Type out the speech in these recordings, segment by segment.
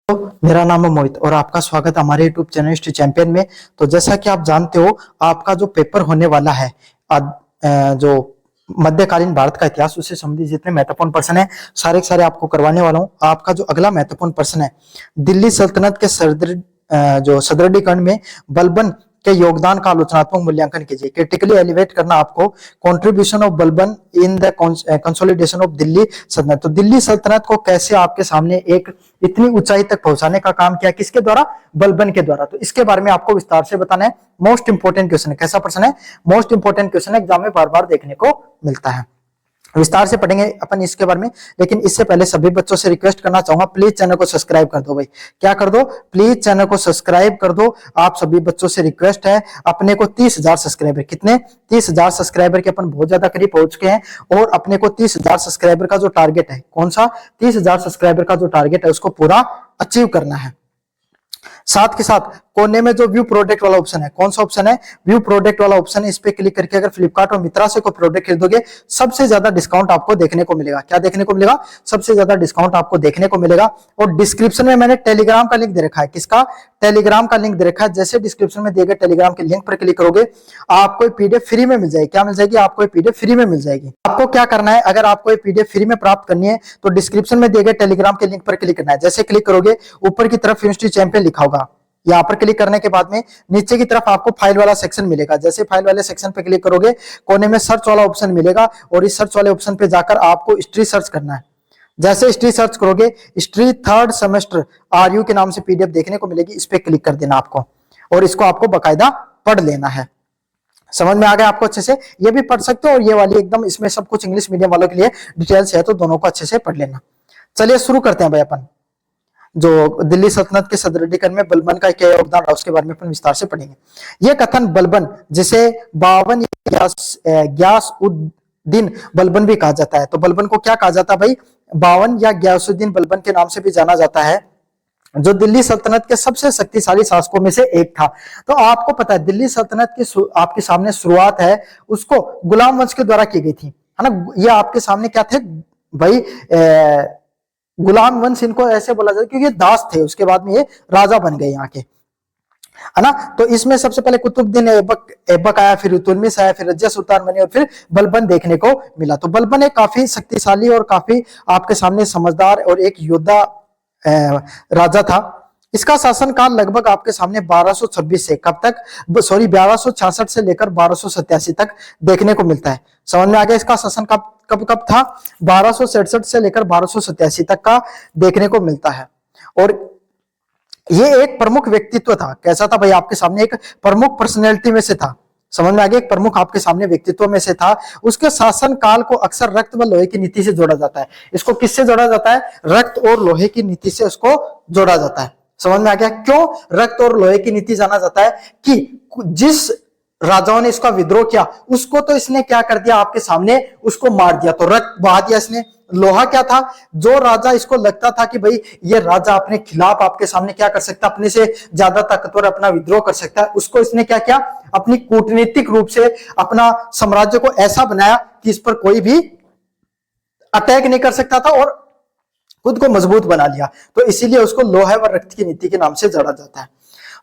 तो मेरा नाम है मोहित और आपका स्वागत है हमारे YouTube चैनल हिस्ट्री चैंपियन में। तो जैसा कि आप जानते हो, आपका जो पेपर होने वाला है, जो मध्यकालीन भारत का इतिहास उससे संबंधित जितने महत्वपूर्ण प्रश्न है सारे के सारे आपको करवाने वाला हूं। आपका जो अगला महत्वपूर्ण प्रश्न है, दिल्ली सल्तनत के जो सुदृढ़ीकरण में बलबन के योगदान का आलोचनात्मक मूल्यांकन कीजिए। क्रिटिकली एलिवेट करना आपको contribution of Balban in the consolidation of Delhi सल्तनत। तो दिल्ली सल्तनत को कैसे आपके सामने एक इतनी ऊंचाई तक पहुंचाने का काम किया, किसके द्वारा? बलबन के द्वारा। तो इसके बारे में आपको विस्तार से बताना है। मोस्ट इंपोर्टेंट क्वेश्चन है। कैसा प्रश्न है? मोस्ट इंपोर्टेंट क्वेश्चन है, एग्जाम में बार बार देखने को मिलता है। विस्तार से पढ़ेंगे अपन इसके बारे में, लेकिन इससे पहले सभी बच्चों से रिक्वेस्ट करना चाहूंगा, प्लीज चैनल को सब्सक्राइब कर दो भाई। क्या कर दो? प्लीज चैनल को सब्सक्राइब कर दो। आप सभी बच्चों से रिक्वेस्ट है, अपने को 30,000 सब्सक्राइबर, कितने? 30,000 सब्सक्राइबर के अपन बहुत ज्यादा करीब पहुंच गए हैं और अपने को 30,000 सब्सक्राइबर का जो टारगेट है, कौन सा? 30,000 सब्सक्राइबर का जो टारगेट है उसको पूरा अचीव करना है। साथ के साथ कोने में जो व्यू प्रोडक्ट वाला ऑप्शन है, कौन सा ऑप्शन है? व्यू प्रोडक्ट वाला ऑप्शन है। इस पे क्लिक करके अगर फ्लिपकार्ट और मित्रा से कोई प्रोडक्ट खरीदोगे, सबसे ज्यादा डिस्काउंट आपको देखने को मिलेगा। क्या देखने को मिलेगा? सबसे ज्यादा डिस्काउंट आपको देखने को मिलेगा। और डिस्क्रिप्शन में मैंने टेलीग्राम का लिंक दे रखा है। किसका? टेलीग्राम का लिंक दे रखा है। जैसे डिस्क्रिप्शन में दिए गए टेलीग्राम के लिंक पर क्लिक करोगे, आपको पीडीएफ फ्री में मिल जाएगी। क्या मिल जाएगी? आपको पीडीएफ फ्री में मिल जाएगी। आपको क्या करना है, अगर आपको पीडीएफ फ्री में प्राप्त करनी है तो डिस्क्रिप्शन में दिए गए टेलीग्राम के लिंक पर क्लिक करना है। जैसे क्लिक करोगे, ऊपर की तरफ हिस्ट्री चैंपियन लिखा होगा। यहाँ पर क्लिक करने के बाद में नीचे की तरफ आपको फाइल वाला सेक्शन मिलेगा। जैसे फाइल वाले सेक्शन पे क्लिक करोगे, कोने में सर्च वाला ऑप्शन मिलेगा और इस सर्च वाले ऑप्शन पे जाकर आपको हिस्ट्री सर्च करना है। जैसे हिस्ट्री सर्च करोगे, हिस्ट्री थर्ड सेमेस्टर आरयू के नाम से पीडीएफ देखने को मिलेगी। इस पे क्लिक कर देना आपको और इसको आपको बकायदा पढ़ लेना है। समझ में आ गया आपको अच्छे से? ये भी पढ़ सकते हो और ये वाली एकदम, इसमें सब कुछ इंग्लिश मीडियम वालों के लिए डिटेल्स है, तो दोनों को अच्छे से पढ़ लेना। चलिए शुरू करते हैं भाई। अपन जो दिल्ली सल्तनत के सुदृढ़ीकरण में बलबन का क्या योगदान रहा उसके बारे में अपन विस्तार से पढ़ेंगे। यह कथन बलबन, जिसे बावन ग्यासउद्दीन बलबन भी कहा जाता है। तो बलबन को क्या कहा जाता है भाई? बावन या ग्यासउद्दीन बलबन के नाम से भी जाना जाता है, जो दिल्ली सल्तनत के सबसे शक्तिशाली शासकों में से एक था। तो आपको पता है दिल्ली सल्तनत की आपके सामने शुरुआत है उसको गुलाम वंश के द्वारा की गई थी, है ना। ये आपके सामने क्या थे भाई? गुलाम वंश इनको ऐसे बोला जाता है क्योंकि ये दास थे, उसके बाद में ये राजा बन गए यहाँ के, है ना। तो इसमें सबसे पहले कुतुबुद्दीन ऐबक आया, फिर इल्तुतमिश आया, फिर रजिया सुल्तान बनी और फिर बलबन देखने को मिला। तो बलबन एक काफी शक्तिशाली और काफी आपके सामने समझदार और एक योद्धा राजा था। इसका शासनकाल लगभग आपके सामने 1226 से कब तक? 1266 से लेकर 1287 तक देखने को मिलता है। समझ में आ गया? इसका शासन कब कब कब था? 1267 से लेकर 1287 तक का देखने को मिलता है। और ये एक प्रमुख व्यक्तित्व था। कैसा था भाई? आपके सामने एक प्रमुख पर्सनैलिटी में से था। समझ में आ गया? एक प्रमुख आपके सामने व्यक्तित्व में से था। उसके शासन काल को अक्सर रक्त व लोहे की नीति से जोड़ा जाता है। इसको किससे जोड़ा जाता है? रक्त और लोहे की नीति से उसको जोड़ा जाता है। समझ में आ गया? क्यों रक्त और लोहे की नीति जाना जाता है? कि जिस राजाओं ने इसका विद्रोह किया उसको तो इसने क्या कर दिया, आपके सामने उसको मार दिया, तो रक्त बहा दिया इसने। लोहा क्या था? जो राजा इसको लगता था कि भाई ये राजा अपने खिलाफ आपके सामने क्या कर सकता है, अपने से ज्यादा ताकतवर अपना विद्रोह कर सकता है, उसको इसने क्या किया? अपनी कूटनीतिक रूप से अपना साम्राज्य को ऐसा बनाया कि इस पर कोई भी अटैक नहीं कर सकता था और खुद को मजबूत बना लिया। तो इसीलिए उसको लोहा व रक्त की नीति के नाम से जाना जाता है।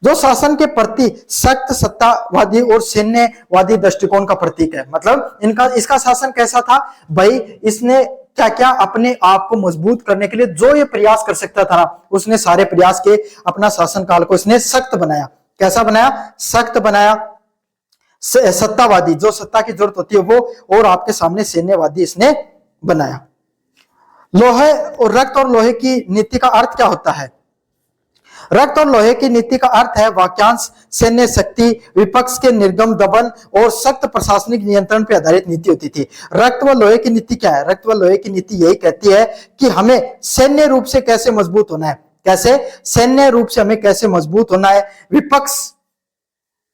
जो शासन के प्रति सख्त सत्तावादी और सैन्यवादी दृष्टिकोण का प्रतीक है। मतलब इसका शासन कैसा था भाई? इसने क्या क्या अपने आप को मजबूत करने के लिए जो ये प्रयास कर सकता था ना, उसने सारे प्रयास के अपना शासन काल को इसने सख्त बनाया। कैसा बनाया? सख्त बनाया। सत्तावादी, जो सत्ता की जरूरत होती है वो, और आपके सामने सैन्यवादी इसने बनाया। लोहे और रक्त और लोहे की नीति का अर्थ क्या होता है? रक्त और लोहे की नीति का अर्थ है वाक्यांश, सैन्य शक्ति, विपक्ष के निर्गम दमन और सख्त प्रशासनिक नियंत्रण पर आधारित नीति होती थी। रक्त व लोहे की नीति क्या है? रक्त व लोहे की नीति यही कहती है कि हमें सैन्य रूप से कैसे मजबूत होना है। कैसे? सैन्य रूप से हमें कैसे मजबूत होना है। विपक्ष,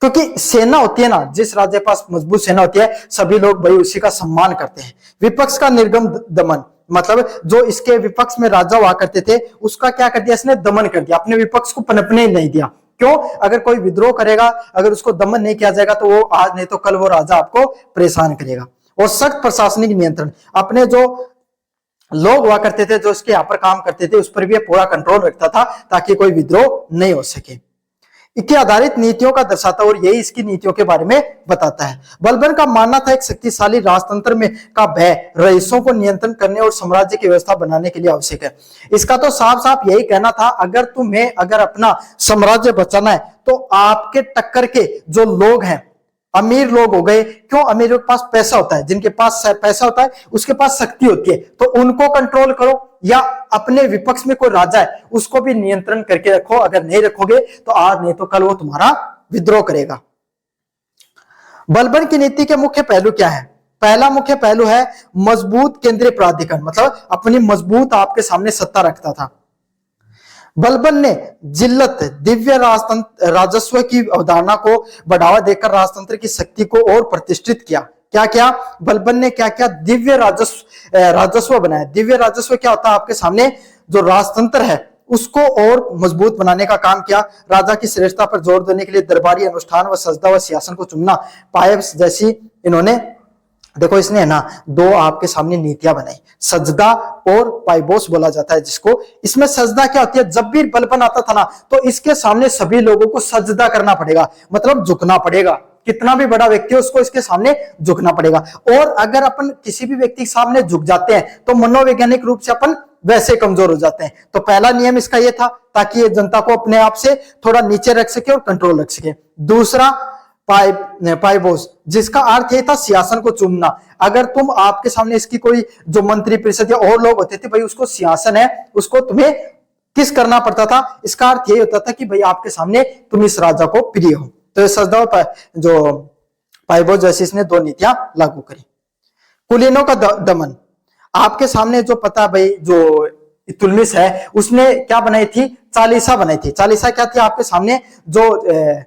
क्योंकि सेना होती है ना, जिस राज्य के पास मजबूत सेना होती है सभी लोग भाई उसी का सम्मान करते हैं। विपक्ष का निर्गम दमन, मतलब जो इसके विपक्ष में राजा हुआ करते थे उसका क्या कर दिया इसने? दमन कर दिया। अपने विपक्ष को पनपने ही नहीं दिया। क्यों? अगर कोई विद्रोह करेगा, अगर उसको दमन नहीं किया जाएगा तो वो आज नहीं तो कल वो राजा आपको परेशान करेगा। और सख्त प्रशासनिक नियंत्रण, अपने जो लोग हुआ करते थे जो इसके यहाँ पर काम करते थे, उस पर भी पूरा कंट्रोल रखता था ताकि कोई विद्रोह नहीं हो सके। इसके आधारित नीतियों का दर्शाता और यही इसकी नीतियों के बारे में बताता है। बलबन का मानना था एक शक्तिशाली राजतंत्र में का भय रईसों को नियंत्रण करने और साम्राज्य की व्यवस्था बनाने के लिए आवश्यक है। इसका तो साफ साफ यही कहना था, अगर अपना साम्राज्य बचाना है तो आपके टक्कर के जो लोग हैं, अमीर लोग हो गए, क्यों अमीरों के पास पैसा होता है, जिनके पास पैसा होता है उसके पास शक्ति होती है, तो उनको कंट्रोल करो, या अपने विपक्ष में कोई राजा है उसको भी नियंत्रण करके रखो। अगर नहीं रखोगे तो आज नहीं तो कल वो तुम्हारा विद्रोह करेगा। बलबन की नीति के मुख्य पहलू क्या है? पहला मुख्य पहलू है मजबूत केंद्रीय प्राधिकरण, मतलब अपनी मजबूत आपके सामने सत्ता रखता था। बलबन ने जिल्लत दिव्य राजस्व की अवधारणा को बढ़ावा देकर राजतंत्र की शक्ति को और प्रतिष्ठित किया। क्या क्या बलबन ने क्या क्या दिव्य राजस्व बनाया। दिव्य राजस्व क्या होता है? आपके सामने जो राजतंत्र है उसको और मजबूत बनाने का काम किया। राजा की श्रेष्ठता पर जोर देने के लिए दरबारी अनुष्ठान व सजदा व सिंहासन को चुनना, पायस जैसी इन्होंने, देखो इसने है ना दो आपके सामने नीतियां बनाई, सजदा और पाइबोस बोला जाता है जिसको। इसमें सजदा क्या होती है? जब भी बलबन आता था ना तो इसके सामने सभी लोगों को सजदा करना पड़ेगा, मतलब झुकना पड़ेगा। कितना भी बड़ा व्यक्ति हो उसको इसके सामने झुकना पड़ेगा। और अगर अपन किसी भी व्यक्ति के सामने झुक जाते हैं तो मनोवैज्ञानिक रूप से अपन वैसे कमजोर हो जाते हैं। तो पहला नियम इसका यह था ताकि ये जनता को अपने आप से थोड़ा नीचे रख सके और कंट्रोल रख सके। दूसरा पाइबोस, जिसका अर्थ ये था सिंहासन को चूमना। अगर तुम आपके सामने इसकी कोई जो मंत्री परिषद या और लोग होते थे, भाई उसको सिंहासन है उसको तुम्हें किस करना पड़ता था, इसका अर्थ यही होता था कि भाई आपके सामने तुम इस राजा को प्रिय हो। तो ये सजदा जो पाइबोस जैसी इसने दो नीतियां लागू करी। कुलीनों का दमन, आपके सामने जो पता भाई जो इल्तुतमिश है उसने क्या बनाई थी? चालीसा बनाई थी। चालीसा क्या थी? आपके सामने जो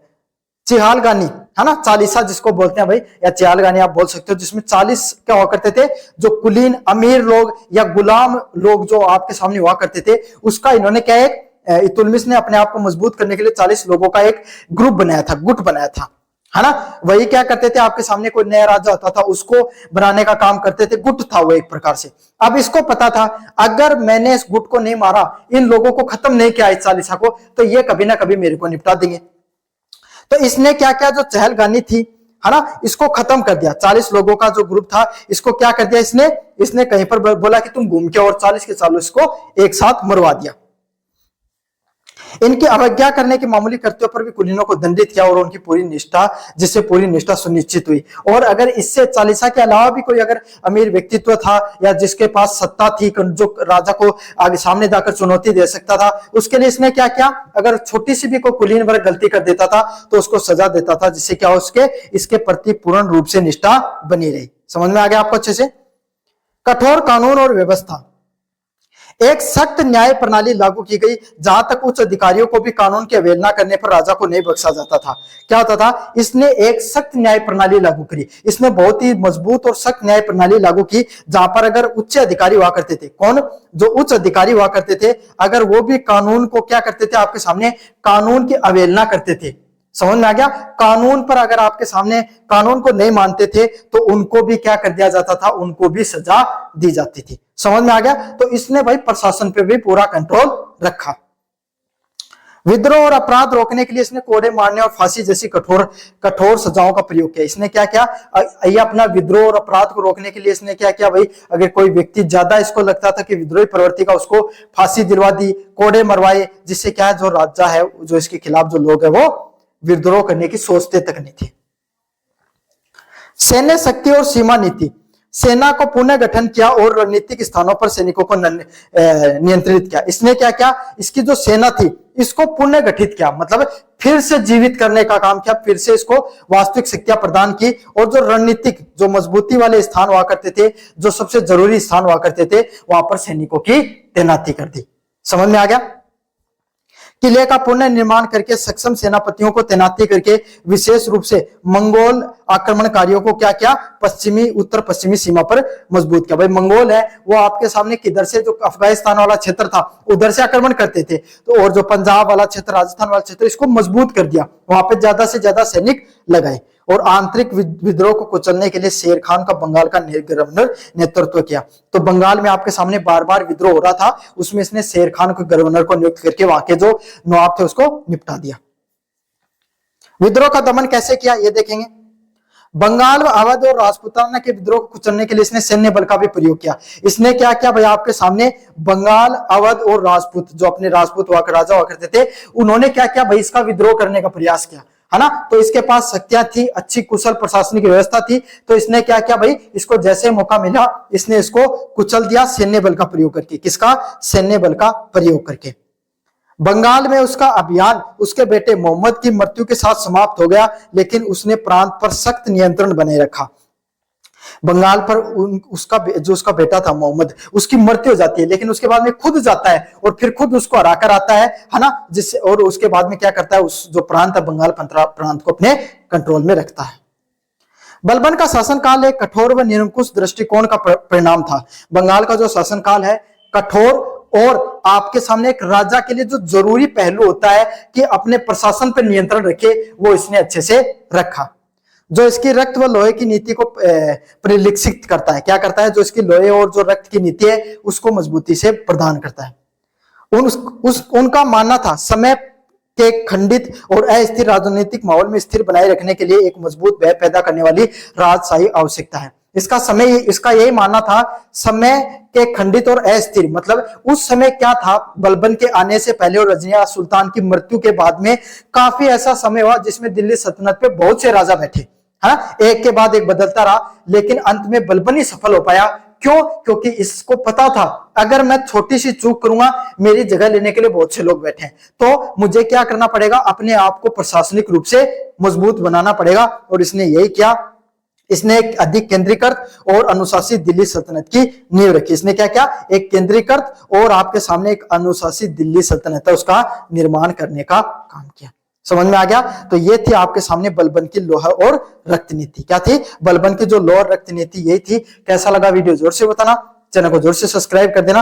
चिहालगानी है ना, चालीसा जिसको बोलते हैं भाई, या चिहालगानी आप बोल सकते हो, जिसमें 40 क्या हुआ करते थे? जो कुलीन अमीर लोग या गुलाम लोग जो आपके सामने हुआ करते थे, उसका इन्होंने क्या एक इल्तुतमिश ने अपने आप को मजबूत करने के लिए 40 लोगों का एक ग्रुप बनाया था, गुट बनाया था, है ना। वही क्या करते थे? आपके सामने कोई नया राजा होता था उसको बनाने का काम करते थे, गुट था वो एक प्रकार से। अब इसको पता था अगर मैंने इस गुट को नहीं मारा, इन लोगों को खत्म नहीं किया इस चालीसा को, तो ये कभी ना कभी मेरे को निपटा देंगे। तो इसने क्या क्या जो चहलगानी थी, है ना, इसको खत्म कर दिया। 40 लोगों का जो ग्रुप था इसको क्या कर दिया इसने कहीं पर बोला कि तुम घूम के, और 40 के 40 इसको एक साथ मरवा दिया। इनकी अवज्ञा करने के मामूली कृत्यों पर भी कुलीनों को दंडित किया और उनकी पूरी निष्ठा, जिससे पूरी निष्ठा सुनिश्चित हुई। और अगर इससे चालीसा के अलावा भी कोई अगर अमीर व्यक्तित्व था या जिसके पास सत्ता थी, जो राजा को आगे सामने जाकर चुनौती दे सकता था, उसके लिए इसने क्या किया? अगर छोटी सी भी कोई कुलीन वर्ग गलती कर देता था तो उसको सजा देता था, जिससे क्या उसके इसके प्रति पूर्ण रूप से निष्ठा बनी रही। समझ में आ गया आपको अच्छे से? कठोर कानून और व्यवस्था, एक सख्त न्याय प्रणाली लागू की गई जहां तक उच्च अधिकारियों को भी कानून की अवहेलना करने पर राजा को नहीं बख्शा जाता था। क्या होता था? इसने एक सख्त न्याय प्रणाली लागू करी। इसने बहुत ही मजबूत और सख्त न्याय प्रणाली लागू की जहां पर अगर उच्च अधिकारी हुआ करते थे, कौन? जो उच्च अधिकारी हुआ करते थे, अगर वो भी कानून को क्या करते थे? आपके सामने कानून की अवहेलना करते थे। समझ में आ गया? कानून पर अगर आपके सामने कानून को नहीं मानते थे तो उनको भी क्या कर दिया जाता था? उनको भी सजा दी जाती थी। समझ में आ गया? तो इसने भाई प्रशासन पे भी पूरा कंट्रोल रखा। विद्रोह और अपराध रोकने के लिए इसने कोड़े मारने और फांसी जैसी कठोर सजाओं का प्रयोग किया। इसने क्या किया? ये अपना विद्रोह और अपराध को रोकने के लिए इसने क्या किया भाई? अगर कोई व्यक्ति ज्यादा इसको लगता था कि विद्रोही प्रवृत्ति का, उसको फांसी दिलवा दी, कोड़े मरवाए, जिससे क्या है जो राजा है, जो इसके खिलाफ जो लोग है वो विद्रोह करने की सोचते तक नहीं थे। सैन्य शक्ति और सीमा नीति, सेना को पुनः गठन किया और रणनीतिक स्थानों पर सैनिकों को नियंत्रित किया। इसने क्या किया? इसकी जो सेना थी इसको पुनः गठित किया, मतलब फिर से जीवित करने का काम किया, फिर से इसको वास्तविक शक्तियां प्रदान की। और जो रणनीतिक, जो मजबूती वाले स्थान हुआ करते थे, जो सबसे जरूरी स्थान हुआ करते थे, वहां पर सैनिकों की तैनाती कर दी। समझ में आ गया? किले का पुनर्निर्माण करके सक्षम सेनापतियों को तैनाती करके विशेष रूप से मंगोल आक्रमणकारियों को क्या किया? उत्तर पश्चिमी सीमा पर मजबूत किया। भाई मंगोल है वो आपके सामने किधर से, जो अफगानिस्तान वाला क्षेत्र था उधर से आक्रमण करते थे, तो और जो पंजाब वाला क्षेत्र, राजस्थान वाला क्षेत्र, इसको मजबूत कर दिया, वहां पे ज्यादा से ज्यादा सैनिक लगाए। और आंतरिक विद्रोह को कुचलने के लिए शेर खान का बंगाल का गवर्नर नेतृत्व किया। तो बंगाल में आपके सामने बार बार विद्रोह हो रहा था, उसमें इसने शेर खान को गवर्नर को नियुक्त करके वहां के जो नवाब थे उसको निपटा दिया। विद्रोह का दमन कैसे किया ये देखेंगे। बंगाल, अवध और राजपूताना के विद्रोह को कुचलने के लिए इसने सैन्य बल का भी प्रयोग किया। इसने क्या किया भाई, आपके सामने बंगाल, अवध और राजपूत, जो अपने राजपूत हुआ राजा हुआ करते थे, उन्होंने क्या किया भाई, इसका विद्रोह करने का प्रयास किया, है ना। तो इसके पास शक्तियां थी, अच्छी कुशल प्रशासनिक व्यवस्था थी, तो इसने क्या किया भाई, इसको जैसे मौका मिला इसने इसको कुचल दिया सैन्य बल का प्रयोग करके। किसका? सैन्य बल का प्रयोग करके। बंगाल में उसका अभियान उसके बेटे मोहम्मद की मृत्यु के साथ समाप्त हो गया, लेकिन उसने प्रांत पर सख्त नियंत्रण बनाए रखा। बंगाल पर उसका बेटा था मोहम्मद, उसकी मृत्यु हो जाती है, लेकिन उसके बाद में खुद जाता है और फिर खुद उसको हरा कर आता है ना, जिससे और उसके बाद में क्या करता है, उस जो प्रांत है बंगाल प्रांत को अपने कंट्रोल में रखता है। बलबन का शासनकाल एक कठोर व निरंकुश दृष्टिकोण का परिणाम था। बंगाल का जो शासनकाल है कठोर, और आपके सामने एक राजा के लिए जो जरूरी पहलू होता है कि अपने प्रशासन पर नियंत्रण रखे, वो इसने अच्छे से रखा। जो इसकी रक्त व लोहे की नीति को परिलक्षित करता है, क्या करता है, जो इसकी लोहे और जो रक्त की नीति है उसको मजबूती से प्रदान करता है। उनका मानना था समय के खंडित और अस्थिर राजनीतिक माहौल में स्थिर बनाए रखने के लिए एक मजबूत भय पैदा करने वाली राजशाही आवश्यकता है। इसका यही मानना था, समय के खंडित और अस्थिर, मतलब उस समय क्या था, बलबन के आने से पहले और रजनिया सुल्तान की मृत्यु के बाद में काफी ऐसा समय हुआ जिसमें दिल्ली सल्तनत पे बहुत से राजा बैठे, है, एक के बाद एक बदलता रहा, लेकिन अंत में बलबन ही सफल हो पाया। क्यों? क्योंकि इसको पता था अगर मैं छोटी सी चूक करूंगा, मेरी जगह लेने के लिए बहुत से लोग बैठे हैं, तो मुझे क्या करना पड़ेगा, अपने आप को प्रशासनिक रूप से मजबूत बनाना पड़ेगा। और इसने यही किया, इसने एक अधिक केंद्रीकृत और अनुशासित दिल्ली सल्तनत की नींव रखी। इसने क्या किया, एक केंद्रीकृत और आपके सामने एक अनुशासित दिल्ली सल्तनत है उसका निर्माण करने का काम किया। समझ में आ गया? तो ये थी आपके सामने बलबन की लोहा और रक्त नीति। क्या थी? बलबन की जो लोहा और रक्त नीति यही थी। कैसा लगा वीडियो जोर से बताना, चैनल को जोर से सब्सक्राइब कर देना।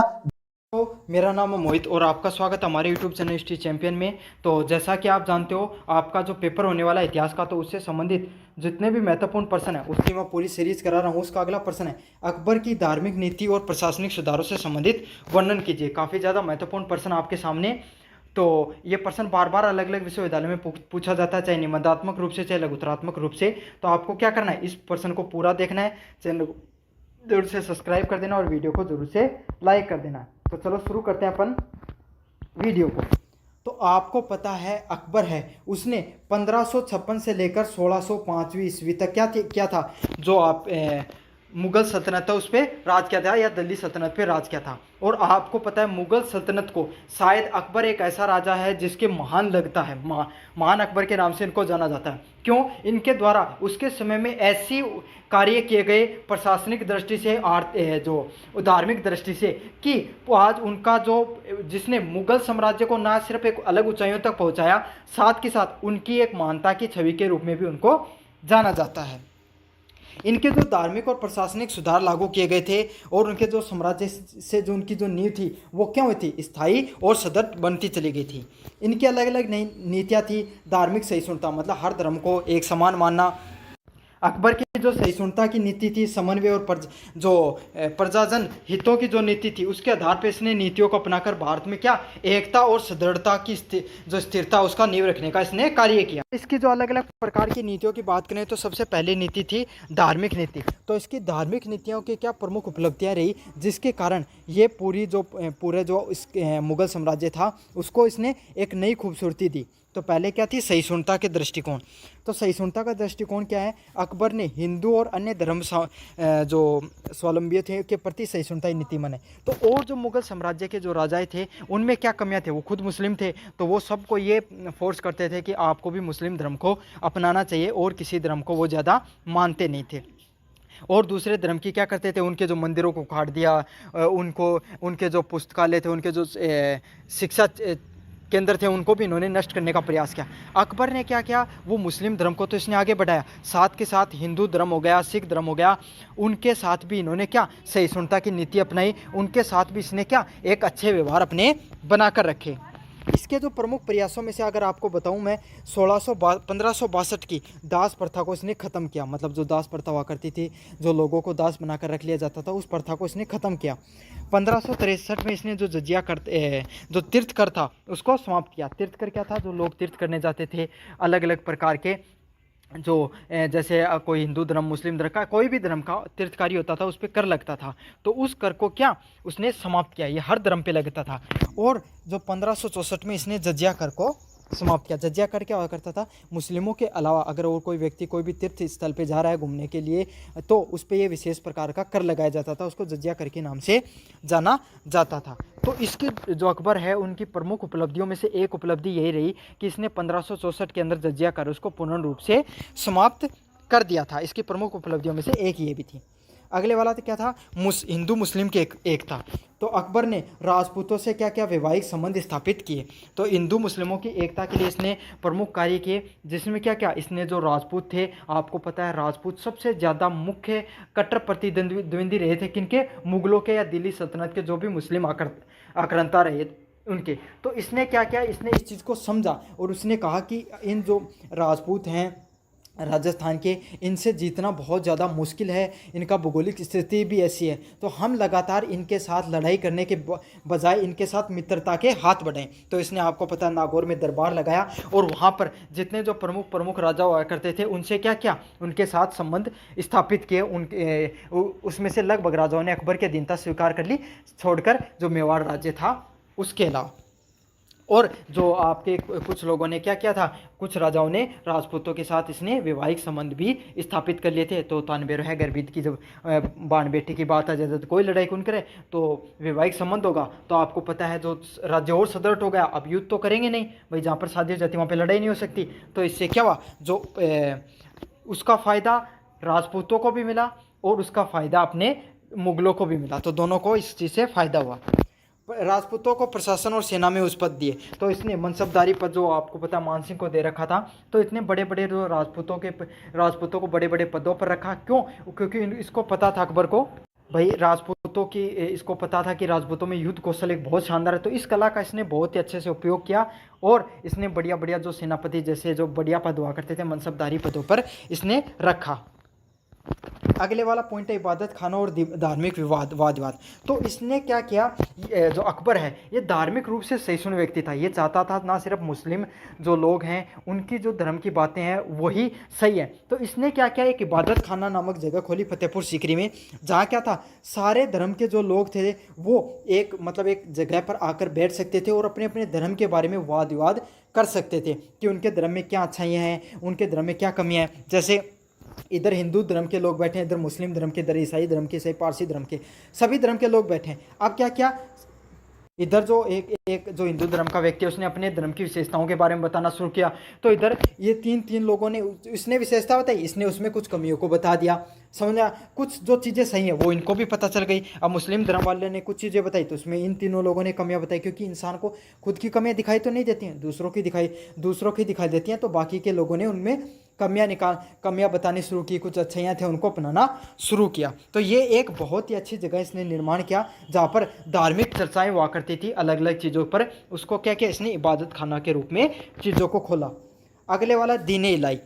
तो मेरा नाम है मोहित और आपका स्वागत है हमारे YouTube चैनल हिस्ट्री चैंपियन में। तो जैसा कि आप जानते हो, आपका जो पेपर होने वाला है इतिहास का, तो उससे संबंधित जितने भी महत्वपूर्ण प्रश्न है उसकी मैं पूरी सीरीज करा रहा हूँ। उसका अगला प्रश्न है अकबर की धार्मिक नीति और प्रशासनिक सुधारों से संबंधित वर्णन कीजिए। काफ़ी ज़्यादा महत्वपूर्ण प्रश्न आपके सामने। तो ये प्रश्न बार बार अलग अलग विश्वविद्यालय में पूछा जाता है, चाहे निबंधात्मक रूप से चाहे लघुतरात्मक रूप से। तो आपको क्या करना है, इस प्रश्न को पूरा देखना है, चैनल को जरूर से सब्सक्राइब कर देना और वीडियो को जरूर से लाइक कर देना। तो चलो शुरू करते हैं अपन वीडियो को। तो आपको पता है अकबर है, उसने 1556 से लेकर 1605 ईस्वी तक क्या था, जो आप मुगल सल्तनत था उस पर राज किया था, या दिल्ली सल्तनत पे राज किया था। और आपको पता है मुगल सल्तनत को शायद अकबर एक ऐसा राजा है जिसके महान लगता है, महान अकबर के नाम से इनको जाना जाता है। क्यों? इनके द्वारा उसके समय में ऐसी कार्य किए गए प्रशासनिक दृष्टि से, जो धार्मिक दृष्टि से, कि आज उनका जो जिसने मुगल साम्राज्य को ना सिर्फ एक अलग ऊंचाइयों तक पहुंचाया, साथ के साथ उनकी एक महानता की छवि के रूप में भी उनको जाना जाता है। इनके जो धार्मिक और प्रशासनिक सुधार लागू किए गए थे और उनके जो साम्राज्य से जो उनकी जो नींव थी वो क्या हुई थी, स्थायी और सदृढ़ बनती चली गई थी। इनकी अलग अलग नई नीतियाँ थी। धार्मिक सहिष्णुता, मतलब हर धर्म को एक समान मानना। अकबर की जो सहिष्णुता की नीति थी, समन्वय और प्रजाजन हितों की जो नीति थी, उसके आधार पर इसने नीतियों को अपनाकर भारत में क्या एकता और सुदृढ़ता की जो स्थिरता उसका नींव रखने का इसने कार्य किया। इसकी जो अलग अलग प्रकार की नीतियों की बात करें तो सबसे पहली नीति थी धार्मिक नीति। तो इसकी धार्मिक नीतियों की क्या प्रमुख उपलब्धियां रही, जिसके कारण ये पूरे जो इस मुगल साम्राज्य था उसको इसने एक नई खूबसूरती दी। तो पहले क्या थी, सहिष्णुता के दृष्टिकोण। तो सहिष्णुता का दृष्टिकोण क्या है, अकबर ने हिंदू और अन्य धर्म जो स्वावलंबी थे के प्रति सहिष्णुता की नीति माने। तो और जो मुगल साम्राज्य के जो राजाएं थे उनमें क्या कमियां थे, वो खुद मुस्लिम थे, तो वो सबको ये फोर्स करते थे कि आपको भी मुस्लिम धर्म को अपनाना चाहिए, और किसी धर्म को वो ज़्यादा मानते नहीं थे। और दूसरे धर्म की क्या करते थे, उनके जो मंदिरों को उखाड़ दिया, उनके जो पुस्तकालय थे, उनके जो शिक्षा केंद्र थे, उनको भी इन्होंने नष्ट करने का प्रयास किया। अकबर ने क्या किया, वो मुस्लिम धर्म को तो इसने आगे बढ़ाया, साथ के साथ हिंदू धर्म हो गया, सिख धर्म हो गया, उनके साथ भी इन्होंने क्या सहिष्णुता की नीति अपनाई। उनके साथ भी इसने क्या एक अच्छे व्यवहार अपने बनाकर रखे। इसके जो प्रमुख प्रयासों में से अगर आपको बताऊं मैं 1562 की दास प्रथा को इसने ख़त्म किया। मतलब जो दास प्रथा हुआ करती थी, जो लोगों को दास बनाकर रख लिया जाता था, उस प्रथा को इसने ख़त्म किया। 1563 में इसने जो जजिया करते जो तीर्थकर था उसको समाप्त किया। तीर्थकर क्या था? जो लोग तीर्थ करने जाते थे, अलग अलग प्रकार के जो जैसे कोई हिंदू धर्म, मुस्लिम धर्म का, कोई भी धर्म का तीर्थकारी होता था, उस पर कर लगता था। तो उस कर को क्या उसने समाप्त किया। ये हर धर्म पे लगता था। और जो 1564 में इसने जजिया कर को समाप्त किया। जजिया कर क्या हुआ करता था? मुस्लिमों के अलावा अगर और कोई व्यक्ति कोई भी तीर्थ स्थल पे जा रहा है घूमने के लिए, तो उस पर यह विशेष प्रकार का कर लगाया जाता था। उसको जजिया कर के नाम से जाना जाता था। तो इसकी जो अकबर है उनकी प्रमुख उपलब्धियों में से एक उपलब्धि यही रही कि इसने 1564 के अंदर जजिया कर उसको पूर्ण रूप से समाप्त कर दिया था। इसकी प्रमुख उपलब्धियों में से एक ये भी थी। अगले वाला तो क्या था? हिंदू मुस्लिम के एक था। तो अकबर ने राजपूतों से क्या क्या वैवाहिक संबंध स्थापित किए। तो हिंदू मुस्लिमों की एकता के लिए इसने प्रमुख कार्य किए, जिसमें क्या क्या इसने जो राजपूत थे, आपको पता है राजपूत सबसे ज़्यादा मुख्य कट्टर प्रतिद्वंदी रहे थे किनके? मुगलों के या दिल्ली सल्तनत के जो भी मुस्लिम आक्रांता रहे उनके। तो इसने क्या किया? इसने इस चीज़ को समझा और उसने कहा कि इन जो राजपूत हैं राजस्थान के, इनसे जीतना बहुत ज़्यादा मुश्किल है, इनका भौगोलिक स्थिति भी ऐसी है, तो हम लगातार इनके साथ लड़ाई करने के बजाय इनके साथ मित्रता के हाथ बढ़ें। तो इसने आपको पता है नागौर में दरबार लगाया और वहाँ पर जितने जो प्रमुख राजा हुआ करते थे उनसे क्या क्या उनके साथ संबंध स्थापित किए। उसमें से लगभग राजाओं ने अकबर की अधीनता स्वीकार कर ली, छोड़कर जो मेवाड़ राज्य था उसके अलावा। और जो आपके कुछ लोगों ने क्या किया था? कुछ राजाओं ने राजपूतों के साथ इसने वैवाहिक संबंध भी स्थापित कर लिए थे। तो तानबेर है गर्भित की जब बाण बेटी की बात आ जाए तो कोई लड़ाई कौन करे? तो वैवाहिक संबंध होगा। तो आपको पता है जो राज्य और सदृढ़ हो गया। अब युद्ध तो करेंगे नहीं भाई, जहाँ पर शादी हो जाती वहाँ पर लड़ाई नहीं हो सकती। तो इससे क्या हुआ? जो उसका फ़ायदा राजपूतों को भी मिला और उसका फ़ायदा अपने मुगलों को भी मिला। तो दोनों को इस चीज़ से फ़ायदा हुआ। राजपूतों को प्रशासन और सेना में उस पद दिए। तो इसने मनसबदारी पद जो आपको पता मानसिंह को दे रखा था। तो इतने बड़े बड़े जो राजपूतों को बड़े बड़े पदों पर रखा। क्यों? क्योंकि इसको पता था अकबर को भाई राजपूतों की, इसको पता था कि राजपूतों में युद्ध कौशल एक बहुत शानदार है। तो इस कला का इसने बहुत ही अच्छे से उपयोग किया और इसने बढ़िया बढ़िया जो सेनापति जैसे जो बढ़िया पद हुआ करते थे मनसबदारी पदों पर इसने रखा। अगले वाला पॉइंट है इबादत खाना और धार्मिक वाद विवाद। तो इसने क्या किया? जो अकबर है ये धार्मिक रूप से सहिष्णु व्यक्ति था। ये चाहता था ना सिर्फ मुस्लिम जो लोग हैं उनकी जो धर्म की बातें हैं वही सही है। तो इसने क्या किया? एक इबादत खाना नामक जगह खोली फतेहपुर सीकरी में, जहाँ क्या था सारे धर्म के जो लोग थे वो एक जगह पर आकर बैठ सकते थे और अपने अपने धर्म के बारे में वाद विवाद कर सकते थे कि उनके धर्म में क्या अच्छाइयाँ हैं, उनके धर्म में क्या कमियाँ हैं। जैसे इधर हिंदू धर्म के लोग बैठे हैं, इधर मुस्लिम धर्म के, इधर ईसाई धर्म के, ईसाई पारसी धर्म के, सभी धर्म के लोग बैठे हैं। अब क्या क्या इधर जो एक जो हिंदू धर्म का व्यक्ति है उसने अपने धर्म की विशेषताओं के बारे में बताना शुरू किया। तो इधर ये तीन लोगों ने इसने विशेषता बताई, इसने उसमें कुछ कमियों को बता दिया। समझा? कुछ जो चीज़ें सही हैं वो इनको भी पता चल गई। अब मुस्लिम धर्म वाले ने कुछ चीज़ें बताई तो उसमें इन तीनों लोगों ने कमियां बताई, क्योंकि इंसान को खुद की कमियां दिखाई तो नहीं देती हैं, दूसरों की दिखाई देती हैं। तो बाकी के लोगों ने उनमें कमियां बतानी शुरू की, कुछ अच्छाइयाँ थे उनको अपनाना शुरू किया। तो ये एक बहुत ही अच्छी जगह इसने निर्माण किया जहाँ पर धार्मिक चर्चाएं हुआ करती थी अलग अलग चीज़ों पर। उसको क्या किया? इसने इबादत खाना के रूप में चीज़ों को खोला। अगले वाला दीन इलाही।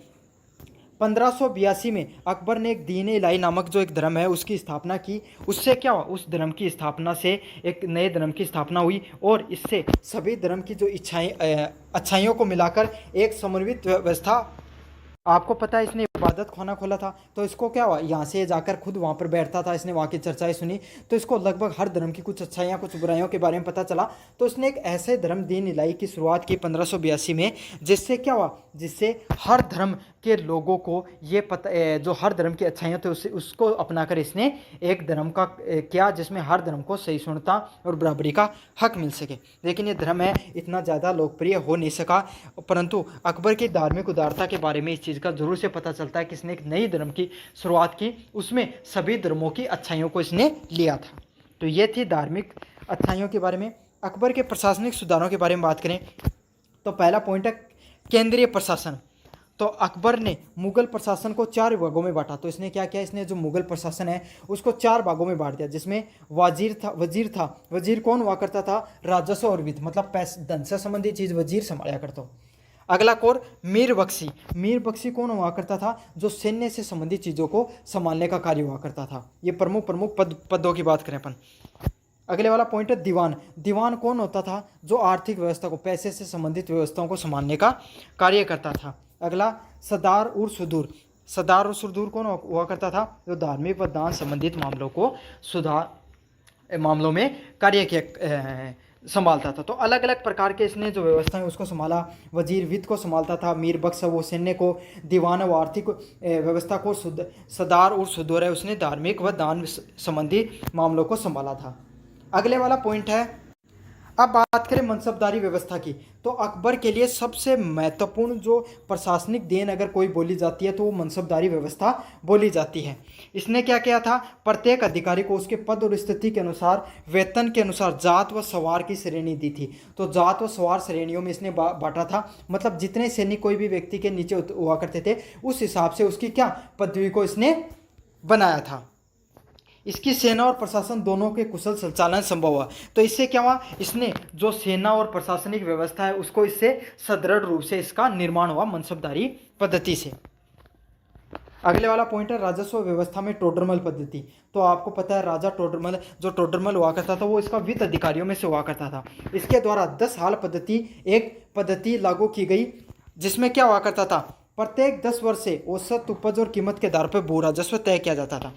1582 में अकबर ने एक दीन इलाही नामक जो एक धर्म है उसकी स्थापना की। उससे क्या हुआ? उस धर्म की स्थापना से एक नए धर्म की स्थापना हुई और इससे सभी धर्म की जो अच्छाइयों को मिलाकर एक समन्वित व्यवस्था। आपको पता है इसने इबादत खाना खोला था। तो इसको क्या हुआ? यहाँ से जाकर खुद वहाँ पर बैठता था, इसने वहाँ की चर्चाएं सुनी तो इसको लगभग हर धर्म की कुछ अच्छाइयाँ कुछ बुराइयों के बारे में पता चला। तो इसने एक ऐसे धर्म दीन इलाही की शुरुआत की 1582 में, जिससे क्या हुआ? जिससे हर धर्म के लोगों को ये पता, जो हर धर्म की अच्छाइयाँ थे उसको अपनाकर इसने एक धर्म का किया जिसमें हर धर्म को सहिष्णुता और बराबरी का हक मिल सके। लेकिन ये धर्म है इतना ज़्यादा लोकप्रिय हो नहीं सका, परंतु अकबर की धार्मिक उदारता के बारे में इस चीज़ का जरूर से पता चलता है कि इसने एक नई धर्म की शुरुआत की, उसमें सभी धर्मों की अच्छाइयों को इसने लिया था। तो ये थी धार्मिक अच्छाइयों के बारे में। अकबर के प्रशासनिक सुधारों के बारे में बात करें तो पहला पॉइंट है केंद्रीय प्रशासन। तो अकबर ने मुगल प्रशासन को 4 भागों में बांटा। तो इसने क्या किया, इसने जो मुगल प्रशासन है उसको 4 भागों में बांट दिया, जिसमें वजीर कौन हुआ करता था, राजस्व और वित्त, मतलब पैसे धन से संबंधित चीज वजीर संभाला करता हो। अगला कोर मीर बख्शी कौन हुआ करता था, जो सैन्य से संबंधित चीजों को संभालने का कार्य हुआ करता था। ये प्रमुख पदों की बात करें अपन। अगले वाला पॉइंट है दीवान कौन होता था, जो आर्थिक व्यवस्था को, पैसे से संबंधित व्यवस्थाओं को संभालने का कार्य करता था। अगला सदार और सुदूर कौन हुआ करता था, जो धार्मिक व दान संबंधित मामलों में कार्य किया संभालता था। तो अलग अलग प्रकार के इसने जो व्यवस्था है उसको संभाला। वजीर वित्त को संभालता था, मीर बख्श वो सैन्य को, दीवान वो आर्थिक व्यवस्था को, सदार और सुदूर है उसने धार्मिक व दान संबंधी मामलों को संभाला था। अगले वाला पॉइंट है, अब बात करें मनसबदारी व्यवस्था की। तो अकबर के लिए सबसे महत्वपूर्ण जो प्रशासनिक देन अगर कोई बोली जाती है तो वो मनसबदारी व्यवस्था बोली जाती है। इसने क्या किया था, प्रत्येक अधिकारी को उसके पद और स्थिति के अनुसार, वेतन के अनुसार जात व सवार की श्रेणी दी थी। तो जात व सवार श्रेणियों में इसने बांटा था, मतलब जितने सैनिक कोई भी व्यक्ति के नीचे हुआ करते थे उस हिसाब से उसकी क्या पदवी को इसने बनाया था। इसकी सेना और प्रशासन दोनों के कुशल संचालन संभव हुआ। तो इससे क्या हुआ, इसने जो सेना और प्रशासनिक व्यवस्था है उसको इससे सुदृढ़ रूप से इसका निर्माण हुआ मनसबदारी पद्धति से। अगले वाला पॉइंट है राजस्व व्यवस्था में टोडरमल पद्धति। तो आपको पता है राजा टोडरमल हुआ करता था वो इसका वित्त अधिकारियों में से हुआ करता था। इसके द्वारा 10 साल एक पद्धति लागू की गई, जिसमें क्या हुआ करता था, प्रत्येक 10 वर्ष से औसत उपज और कीमत के आधार पर भू राजस्व तय किया जाता था।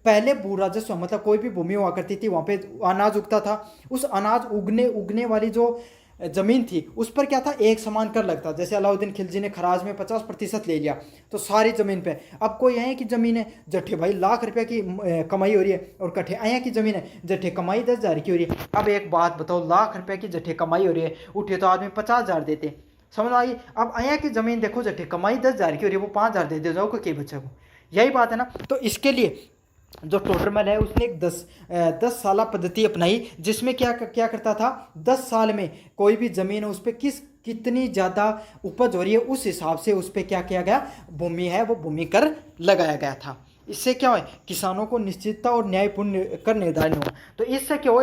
पहले भू राजस्व मतलब कोई भी भूमि हुआ करती थी, वहाँ पे अनाज उगता था, उस अनाज उगने वाली जो जमीन थी उस पर क्या था, एक समान कर लगता। जैसे अलाउद्दीन खिलजी ने खराज में 50% ले लिया तो सारी जमीन पे। अब कोई यहाँ की जमीन है जट्ठे भाई लाख रुपए की कमाई हो रही है, और कट्ठे यहाँ की जमीन है जट्ठे कमाई 10,000 की हो रही है। अब एक बात बताओ, लाख रुपए की जट्ठे कमाई हो रही है, उठे तो आदमी 50,000 देते, समझ आई। अब आया की जमीन देखो जट्ठे कमाई 10,000 की हो रही है, वो 5,000 दे जाओ के बच्चे को, यही बात है ना। तो इसके लिए जो टोडरमल है उसने एक 10 साला पद्धति अपनाई, जिसमें क्या करता था, 10 साल में कोई भी जमीन है उस पर कितनी ज़्यादा उपज हो रही है उस हिसाब से उस पर क्या किया गया, भूमि है वो भूमि कर लगाया गया था। इससे क्या है, किसानों को निश्चितता और न्यायपूर्ण कर निर्धारण हुआ। तो इससे क्या हो,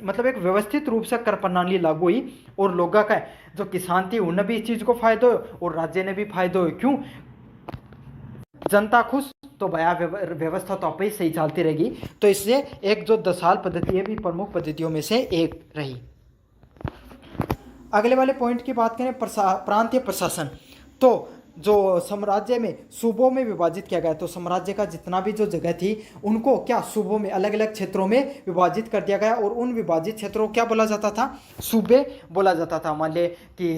मतलब एक व्यवस्थित रूप से कर प्रणाली लागू हुई, और लोगों का जो किसान थी उन्हें भी इस चीज़ को फायदा हो और राज्य ने भी फायदा हो। क्यों, जनता खुश तो भया व्यवस्था तो आप ही सही चलती रहेगी। तो इससे एक जो 10 साल पद्धति है भी प्रमुख पद्धतियों में से एक रही। अगले वाले पॉइंट की बात करें, प्रांतीय प्रशासन। तो जो साम्राज्य में सूबों में विभाजित किया गया, तो साम्राज्य का जितना भी जो जगह थी उनको क्या सूबों में अलग अलग क्षेत्रों में विभाजित कर दिया गया, और उन विभाजित क्षेत्रों को क्या बोला जाता था, सूबे बोला जाता था। मान ले कि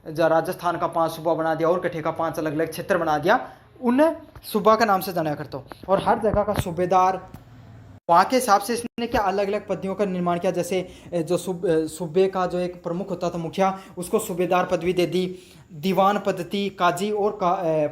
राजस्थान का 5 सूबा बना दिया और कठे का 5 अलग अलग क्षेत्र बना दिया, उन सूबा का नाम से जाना करता हूँ। और हर जगह का सूबेदार, वहाँ के हिसाब से इसने क्या अलग अलग पदवियों का निर्माण किया। जैसे जो सूबे का जो एक प्रमुख होता था मुखिया, उसको सूबेदार पदवी दे दी। दीवान पद्धति, काजी और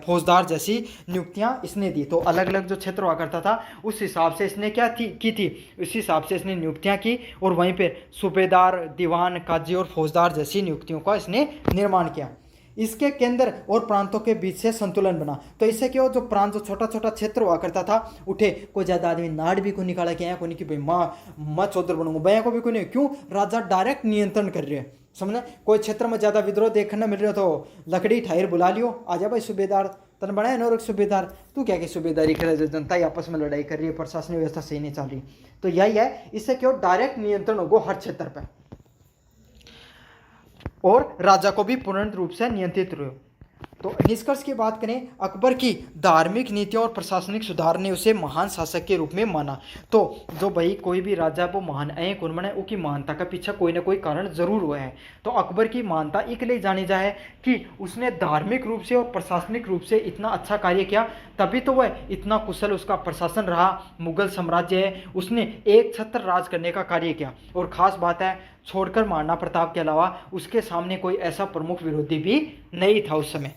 फौजदार जैसी नियुक्तियां इसने दी। तो अलग अलग जो क्षेत्र हुआ करता था उस हिसाब से इसने क्या की थी, उस हिसाब से इसने नियुक्तियां की, और वहीं पर सूबेदार, दीवान, काजी और फौजदार जैसी नियुक्तियों का इसने निर्माण किया। इसके केंद्र और प्रांतों के बीच से संतुलन बना। तो इससे क्या हो, जो प्रांत जो छोटा छोटा क्षेत्र हुआ करता था, उठे कोई ज्यादा आदमी नाड़ भी को निकाला के आया को नहीं कि भाई मैं चौधर बनूंगा, भैया को भी को नहीं। क्यों, राजा डायरेक्ट नियंत्रण कर रहे हैं, समझे। कोई क्षेत्र में ज्यादा विद्रोह देखने मिल रहा तो लकड़ी ठायर बुला लियो, आजा भाई सूबेदार तन बनाए नौरक सूबेदार, तू क्या की सूबेदारी करे, जो जनता ही आपस में लड़ाई कर रही है, प्रशासनिक व्यवस्था सही नहीं चल रही। तो यही है, इससे क्या हो, डायरेक्ट नियंत्रण होगा हर क्षेत्र पर, और राजा को भी पूर्ण रूप से नियंत्रित रहे। तो निष्कर्ष की बात करें, अकबर की धार्मिक नीतियों और प्रशासनिक सुधार ने उसे महान शासक के रूप में माना। तो जो भाई कोई भी राजा वो महान है कौन बने, उसकी महानता का पीछे कोई ना कोई कारण जरूर हुआ है। तो अकबर की महानता इसलिए जानी जाए कि उसने धार्मिक रूप से और प्रशासनिक रूप से इतना अच्छा कार्य किया, तभी तो वह इतना कुशल उसका प्रशासन रहा। मुगल साम्राज्य है, उसने एक छत्र राज करने का कार्य किया। और ख़ास बात है, छोड़कर महाराणा प्रताप के अलावा उसके सामने कोई ऐसा प्रमुख विरोधी भी नहीं था उस समय।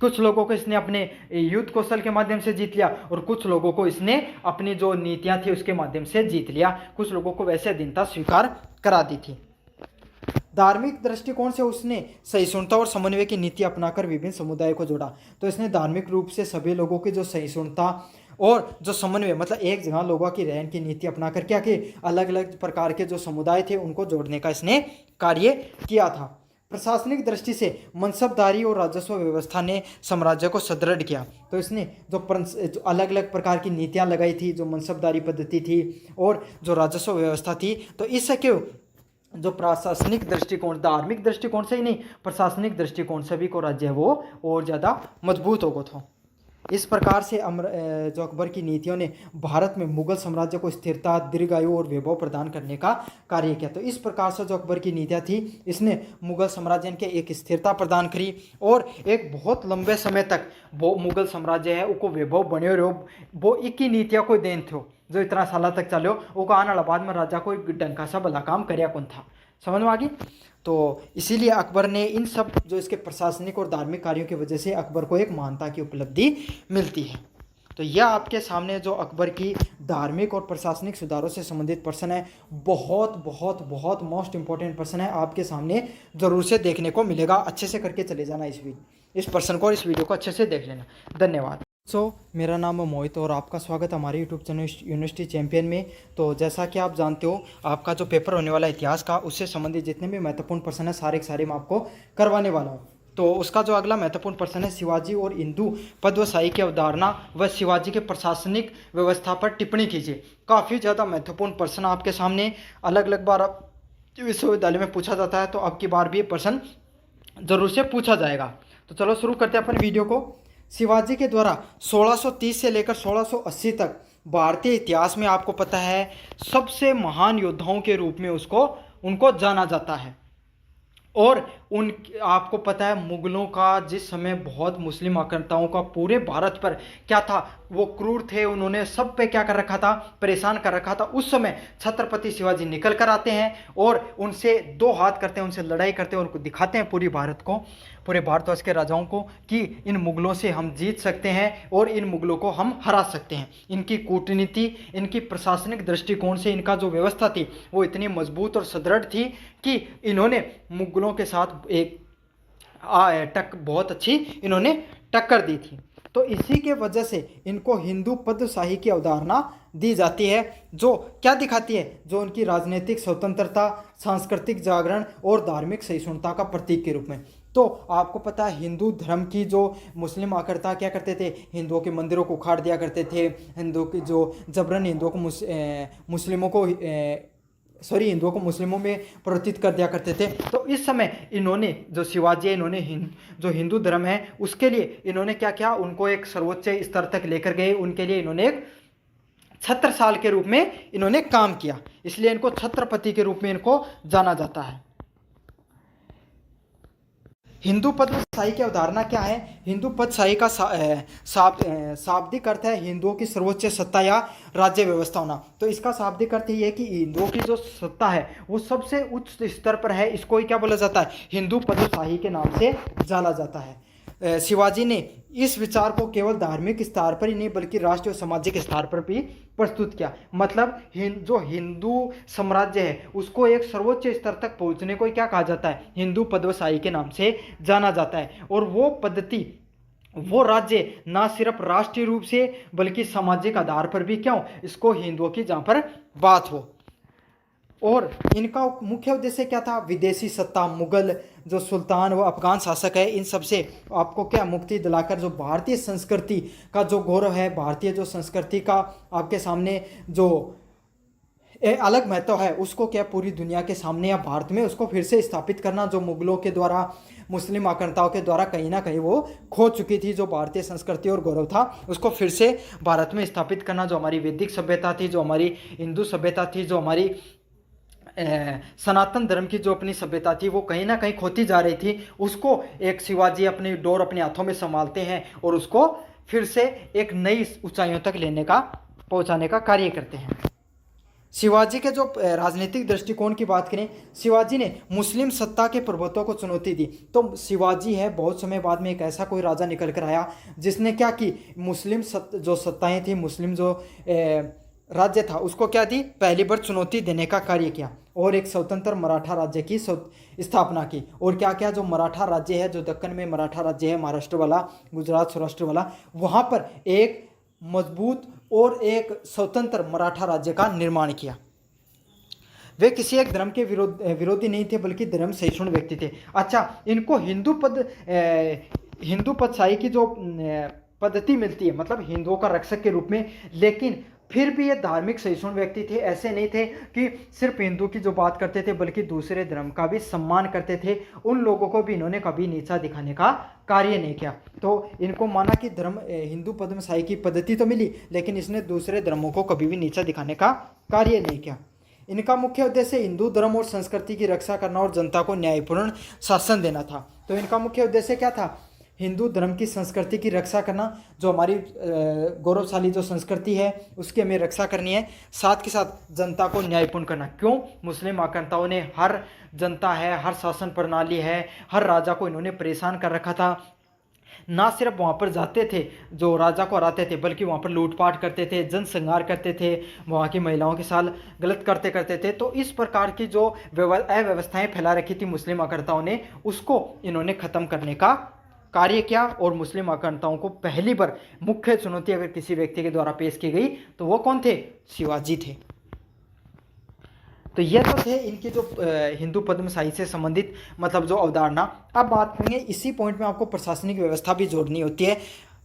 कुछ लोगों को इसने अपने युद्ध कौशल के माध्यम से जीत लिया, और कुछ लोगों को इसने अपनी जो नीतियां थी उसके माध्यम से जीत लिया। कुछ लोगों को वैसे अधीनता स्वीकार करा दी थी। धार्मिक दृष्टिकोण से उसने सहिष्णुता और समन्वय की नीति अपनाकर विभिन्न समुदायों को जोड़ा। तो इसने धार्मिक रूप से सभी लोगों की जो सहिष्णुता और जो समन्वय, मतलब एक जगह लोगों की रहन की नीति अपनाकर क्या कि अलग अलग प्रकार के जो समुदाय थे उनको जोड़ने का इसने कार्य किया था। प्रशासनिक दृष्टि से मनसबदारी और राजस्व व्यवस्था ने साम्राज्य को सुदृढ़ किया। तो इसने जो अलग अलग प्रकार की नीतियां लगाई थी, जो मनसबदारी पद्धति थी और जो राजस्व व्यवस्था थी, तो इसके जो प्रशासनिक दृष्टिकोण, धार्मिक दृष्टिकोण से ही नहीं प्रशासनिक दृष्टिकोण से भी को राज्य है वो और ज़्यादा मजबूत हो गया था। इस प्रकार से जो अकबर की नीतियों ने भारत में मुगल साम्राज्य को स्थिरता, दीर्घायु और वैभव प्रदान करने का कार्य किया। तो इस प्रकार से जो अकबर की नीतियाँ थी इसने मुगल साम्राज्य के एक स्थिरता प्रदान करी और एक बहुत लंबे समय तक वो मुगल साम्राज्य है उसको वैभव बने रहो। वो एक ही नीतियाँ कोई देन थे जो इतना साल तक चलो, वो आने वाला बाद में राजा कोई डंका सा भला काम करया कौन था, समझ में आ गई। तो इसीलिए अकबर ने इन सब जो इसके प्रशासनिक और धार्मिक कार्यों की वजह से अकबर को एक महानता की उपलब्धि मिलती है। तो यह आपके सामने जो अकबर की धार्मिक और प्रशासनिक सुधारों से संबंधित प्रश्न है, बहुत बहुत बहुत मोस्ट इंपॉर्टेंट प्रश्न है, आपके सामने ज़रूर से देखने को मिलेगा। अच्छे से करके चले जाना इस प्रश्न को, इस वीडियो को अच्छे से देख लेना। धन्यवाद। मेरा नाम है मोहित और आपका स्वागत है हमारे यूट्यूब चैनल यूनिवर्सिटी चैंपियन में। तो जैसा कि आप जानते हो, आपका जो पेपर होने वाला है इतिहास का, उससे संबंधित जितने भी महत्वपूर्ण प्रश्न है सारे के सारे मैं आपको करवाने वाला हूँ। तो उसका जो अगला महत्वपूर्ण प्रश्न है, शिवाजी और हिंदू पद व शाही की अवधारणा व शिवाजी के प्रशासनिक व्यवस्था पर टिप्पणी कीजिए। काफ़ी ज़्यादा महत्वपूर्ण प्रश्न आपके सामने अलग अलग बार विश्वविद्यालय में पूछा जाता है, तो अब की बार भी ये प्रश्न जरूर से पूछा जाएगा। तो चलो शुरू करते हैं अपन वीडियो को। शिवाजी के द्वारा 1630 से लेकर 1680 तक भारतीय इतिहास में आपको पता है सबसे महान योद्धाओं के रूप में उनको जाना जाता है। और आपको पता है मुगलों का जिस समय बहुत मुस्लिम आक्रांताओं का पूरे भारत पर क्या था, वो क्रूर थे, उन्होंने सब पे क्या कर रखा था, परेशान कर रखा था। उस समय छत्रपति शिवाजी निकल कर आते हैं और उनसे दो हाथ करते हैं, उनसे लड़ाई करते हैं और उनको दिखाते हैं पूरे भारतवर्ष के राजाओं को कि इन मुगलों से हम जीत सकते हैं और इन मुगलों को हम हरा सकते हैं। इनकी कूटनीति, इनकी प्रशासनिक दृष्टिकोण से इनका जो व्यवस्था थी वो इतनी मजबूत और सुदृढ़ थी कि इन्होंने मुगलों के साथ एक बहुत अच्छी इन्होंने टक्कर दी थी। तो इसी के वजह से इनको हिंदू पद्मशाही की अवधारणा दी जाती है, जो क्या दिखाती है, जो उनकी राजनीतिक स्वतंत्रता, सांस्कृतिक जागरण और धार्मिक सहिष्णुता का प्रतीक के रूप में। तो आपको पता है हिंदू धर्म की जो मुस्लिम आक्रांता क्या करते थे, हिंदुओं के मंदिरों को उखाड़ दिया करते थे, हिंदुओं की जो जबरन हिंदुओं को मुस्लिमों में परिवर्तित कर दिया करते थे। तो इस समय इन्होंने जो शिवाजी है, इन्होंने जो हिंदू धर्म है उसके लिए इन्होंने क्या किया, उनको एक सर्वोच्च स्तर तक लेकर गए। उनके लिए इन्होंने एक छत्रसाल के रूप में इन्होंने काम किया, इसलिए इनको छत्रपति के रूप में इनको जाना जाता है। हिंदू पद्मशाही की अवधारणा क्या है? हिंदू पद्मशाही का शाब्दिक अर्थ है हिंदुओं की सर्वोच्च सत्ता या राज्य व्यवस्था होना। तो इसका शाब्दिक अर्थ ये है कि हिंदुओं की जो सत्ता है वो सबसे उच्च स्तर पर है। इसको ही क्या बोला जाता है? हिंदू पद्मशाही के नाम से जाना जाता है। शिवाजी ने इस विचार को केवल धार्मिक स्तर पर ही नहीं बल्कि राष्ट्रीय और सामाजिक स्तर पर भी प्रस्तुत किया। मतलब जो हिंदू साम्राज्य है उसको एक सर्वोच्च स्तर तक पहुंचने को क्या कहा जाता है? हिंदू पद्मशाही के नाम से जाना जाता है। और वो पद्धति, वो राज्य ना सिर्फ राष्ट्रीय रूप से बल्कि सामाजिक आधार पर भी क्यों, इसको हिंदुओं की जहाँ पर बात हो। और इनका मुख्य उद्देश्य क्या था? विदेशी सत्ता, मुगल जो सुल्तान व अफगान शासक है, इन सब से आपको क्या मुक्ति दिलाकर जो भारतीय संस्कृति का जो गौरव है, भारतीय जो संस्कृति का आपके सामने जो अलग महत्व है उसको क्या पूरी दुनिया के सामने या भारत में उसको फिर से स्थापित करना, जो मुगलों के द्वारा, मुस्लिम आक्रांताओं के द्वारा कहीं ना कहीं वो खो चुकी थी, जो भारतीय संस्कृति और गौरव था उसको फिर से भारत में स्थापित करना। जो हमारी वैदिक सभ्यता थी, जो हमारी हिंदू सभ्यता थी, जो हमारी सनातन धर्म की जो अपनी सभ्यता थी वो कहीं ना कहीं खोती जा रही थी, उसको एक शिवाजी अपनी डोर अपने हाथों में संभालते हैं और उसको फिर से एक नई ऊंचाइयों तक पहुंचाने का कार्य करते हैं। शिवाजी के जो राजनीतिक दृष्टिकोण की बात करें, शिवाजी ने मुस्लिम सत्ता के प्रभुत्व को चुनौती दी। तो शिवाजी है बहुत समय बाद में एक ऐसा कोई राजा निकल कर आया जिसने क्या की, मुस्लिम जो सत्ताएं थी, मुस्लिम जो राज्य था उसको क्या दी, पहली बार चुनौती देने का कार्य किया। और एक स्वतंत्र मराठा राज्य की स्थापना की। और क्या क्या, जो मराठा राज्य है, जो दक्कन में मराठा राज्य है, महाराष्ट्र वाला, गुजरात सौराष्ट्र वाला, वहाँ पर एक मजबूत और एक स्वतंत्र मराठा राज्य का निर्माण किया। वे किसी एक धर्म के विरोधी नहीं थे, बल्कि धर्म सहिष्णु व्यक्ति थे। अच्छा, इनको हिंदू पदशाही की जो पद्धति मिलती है, मतलब हिंदुओं का रक्षक के रूप में, लेकिन फिर भी ये धार्मिक सहिष्णु व्यक्ति थे। ऐसे नहीं थे कि सिर्फ हिंदू की जो बात करते थे, बल्कि दूसरे धर्म का भी सम्मान करते थे। उन लोगों को भी इन्होंने कभी नीचा दिखाने का कार्य नहीं किया। तो इनको माना कि धर्म हिंदू पद्मशाही की पद्धति तो मिली, लेकिन इसने दूसरे धर्मों को कभी भी नीचा दिखाने का कार्य नहीं किया। इनका मुख्य उद्देश्य हिंदू धर्म और संस्कृति की रक्षा करना और जनता को न्यायपूर्ण शासन देना था। तो इनका मुख्य उद्देश्य क्या था? हिंदू धर्म की संस्कृति की रक्षा करना, जो हमारी गौरवशाली जो संस्कृति है उसकी हमें रक्षा करनी है, साथ के साथ जनता को न्यायपूर्ण करना। क्यों? मुस्लिम आक्रांताओं ने हर जनता है, हर शासन प्रणाली है, हर राजा को इन्होंने परेशान कर रखा था। ना सिर्फ वहाँ पर जाते थे जो राजा को हराते थे, बल्कि वहाँ पर लूटपाट करते थे, जनसंहार करते थे, वहाँ की महिलाओं के साथ गलत करते थे। तो इस प्रकार की जो अव्यवस्थाएं फैला रखी थी मुस्लिम आक्रांताओं ने, उसको इन्होंने ख़त्म करने का कार्य किया। और मुस्लिम आक्रांताओं को पहली बार मुख्य चुनौती अगर किसी व्यक्ति के द्वारा पेश की गई तो वो कौन थे? शिवाजी थे। तो ये तो थे इनकी जो हिंदू पद्मशाही से संबंधित मतलब जो अवधारणा। अब बात करेंगे, इसी पॉइंट में आपको प्रशासनिक व्यवस्था भी जोड़नी होती है।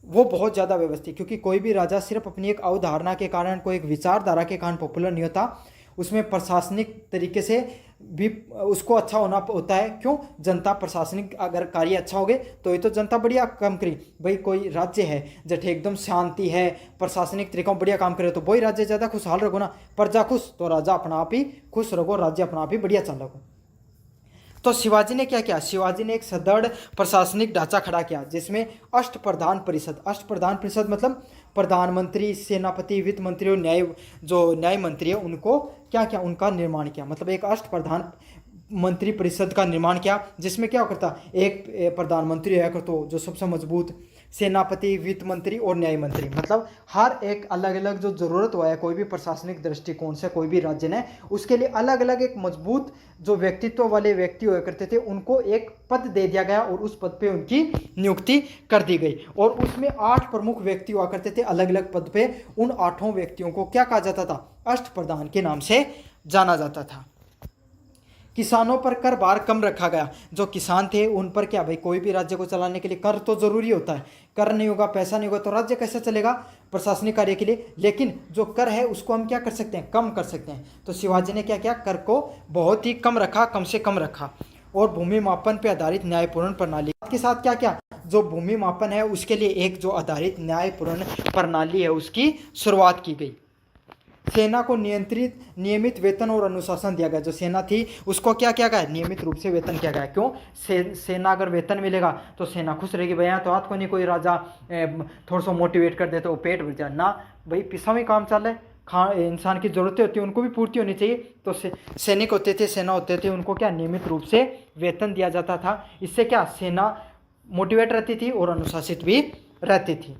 वो बहुत ज़्यादा व्यवस्थित, क्योंकि कोई भी राजा सिर्फ अपनी एक अवधारणा के कारण, कोई एक विचारधारा के कारण पॉपुलर नहीं होता। उसमें प्रशासनिक तरीके से भी उसको अच्छा होना होता है। क्यों? जनता प्रशासनिक अगर कार्य अच्छा हो गए तो ये तो जनता बढ़िया काम करी। भाई कोई राज्य है जठे एकदम शांति है, प्रशासनिक तरीकों बढ़िया काम करे, तो वही राज्य ज़्यादा खुशहाल रखो ना। प्रजा खुश तो राजा अपना आप ही खुश रखो, राज्य अपना आप ही बढ़िया चल रखो। तो शिवाजी ने क्या किया? शिवाजी ने एक सुदृढ़ प्रशासनिक ढांचा खड़ा किया, जिसमें अष्टप्रधान परिषद मतलब प्रधानमंत्री, सेनापति, वित्त मंत्री और न्याय मंत्री है, उनको क्या किया? उनका निर्माण किया। मतलब एक अष्टप्रधान मंत्री परिषद का निर्माण किया, जिसमें क्या करता? एक प्रधानमंत्री है करतो जो सबसे मजबूत, सेनापति, वित्त मंत्री और न्याय मंत्री। मतलब हर एक अलग अलग जो जरूरत हुआ है कोई भी प्रशासनिक दृष्टिकोण से कोई भी राज्य ने, उसके लिए अलग अलग एक मजबूत जो व्यक्तित्व वाले व्यक्ति हुआ करते थे, उनको एक पद दे दिया गया और उस पद पे उनकी नियुक्ति कर दी गई। और उसमें 8 प्रमुख व्यक्ति हुआ करते थे अलग अलग पद पे। उन 8 व्यक्तियों को क्या कहा जाता था? अष्टप्रधान के नाम से जाना जाता था। किसानों पर कर भार कम रखा गया। जो किसान थे उन पर क्या, भाई कोई भी राज्य को चलाने के लिए कर तो जरूरी होता है। कर नहीं होगा, पैसा नहीं होगा तो राज्य कैसे चलेगा प्रशासनिक कार्य के लिए? लेकिन जो कर है उसको हम क्या कर सकते हैं? कम कर सकते हैं। तो शिवाजी ने क्या किया? कर को बहुत ही कम रखा, कम से कम रखा। और भूमि मापन पर आधारित न्यायपूर्ण प्रणाली के साथ क्या क्या, जो भूमि मापन है उसके लिए एक जो आधारित न्यायपूर्ण प्रणाली है उसकी शुरुआत की गई। सेना को नियमित वेतन और अनुशासन दिया गया। जो सेना थी उसको क्या किया गया? नियमित रूप से वेतन किया गया। क्यों? सेना अगर वेतन मिलेगा तो सेना खुश रहेगी। भैया तो हाथ को नहीं कोई राजा थोड़ा सा मोटिवेट कर दे तो पेट भर जाए ना, भाई पिसा हुई काम चल रहा है, इंसान की ज़रूरतें होती है उनको भी पूर्ति होनी चाहिए। तो सैनिक होते थे, सेना होते थे, उनको क्या नियमित रूप से वेतन दिया जाता था। इससे क्या सेना मोटिवेट रहती थी और अनुशासित भी रहती थी।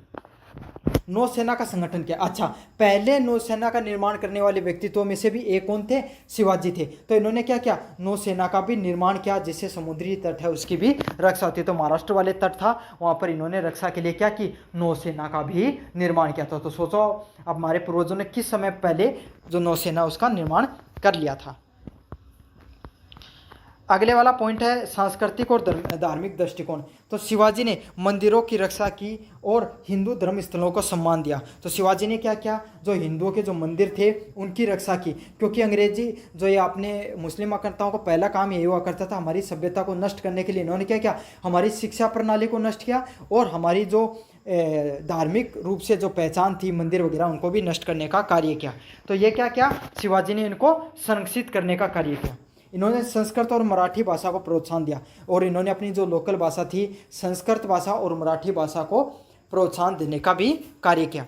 नौसेना का संगठन किया। अच्छा, पहले नौसेना का निर्माण करने वाले व्यक्तित्वों में से भी एक कौन थे? शिवाजी थे। तो इन्होंने क्या किया? नौसेना का भी निर्माण किया, जिससे समुद्री तट है उसकी भी रक्षा होती है। तो महाराष्ट्र वाले तट था, वहाँ पर इन्होंने रक्षा के लिए क्या की? नौसेना का भी निर्माण किया था। तो सोचो अब हमारे पूर्वजों ने किस समय पहले जो नौसेना उसका निर्माण कर लिया था। अगले वाला पॉइंट है सांस्कृतिक और धार्मिक दृष्टिकोण। तो शिवाजी ने मंदिरों की रक्षा की और हिंदू धर्म स्थलों को सम्मान दिया। तो शिवाजी ने क्या किया? जो हिंदुओं के जो मंदिर थे उनकी रक्षा की, क्योंकि अंग्रेजी जो ये अपने मुस्लिम आक्रांताओं को पहला काम यही हुआ करता था, हमारी सभ्यता को नष्ट करने के लिए इन्होंने क्या किया? हमारी शिक्षा प्रणाली को नष्ट किया और हमारी जो धार्मिक रूप से जो पहचान थी मंदिर वगैरह उनको भी नष्ट करने का कार्य किया। तो ये क्या किया? शिवाजी ने इनको संरक्षित करने का कार्य किया। इन्होंने संस्कृत और मराठी भाषा को प्रोत्साहन दिया और इन्होंने अपनी जो लोकल भाषा थी संस्कृत भाषा और मराठी भाषा को प्रोत्साहन देने का भी कार्य किया।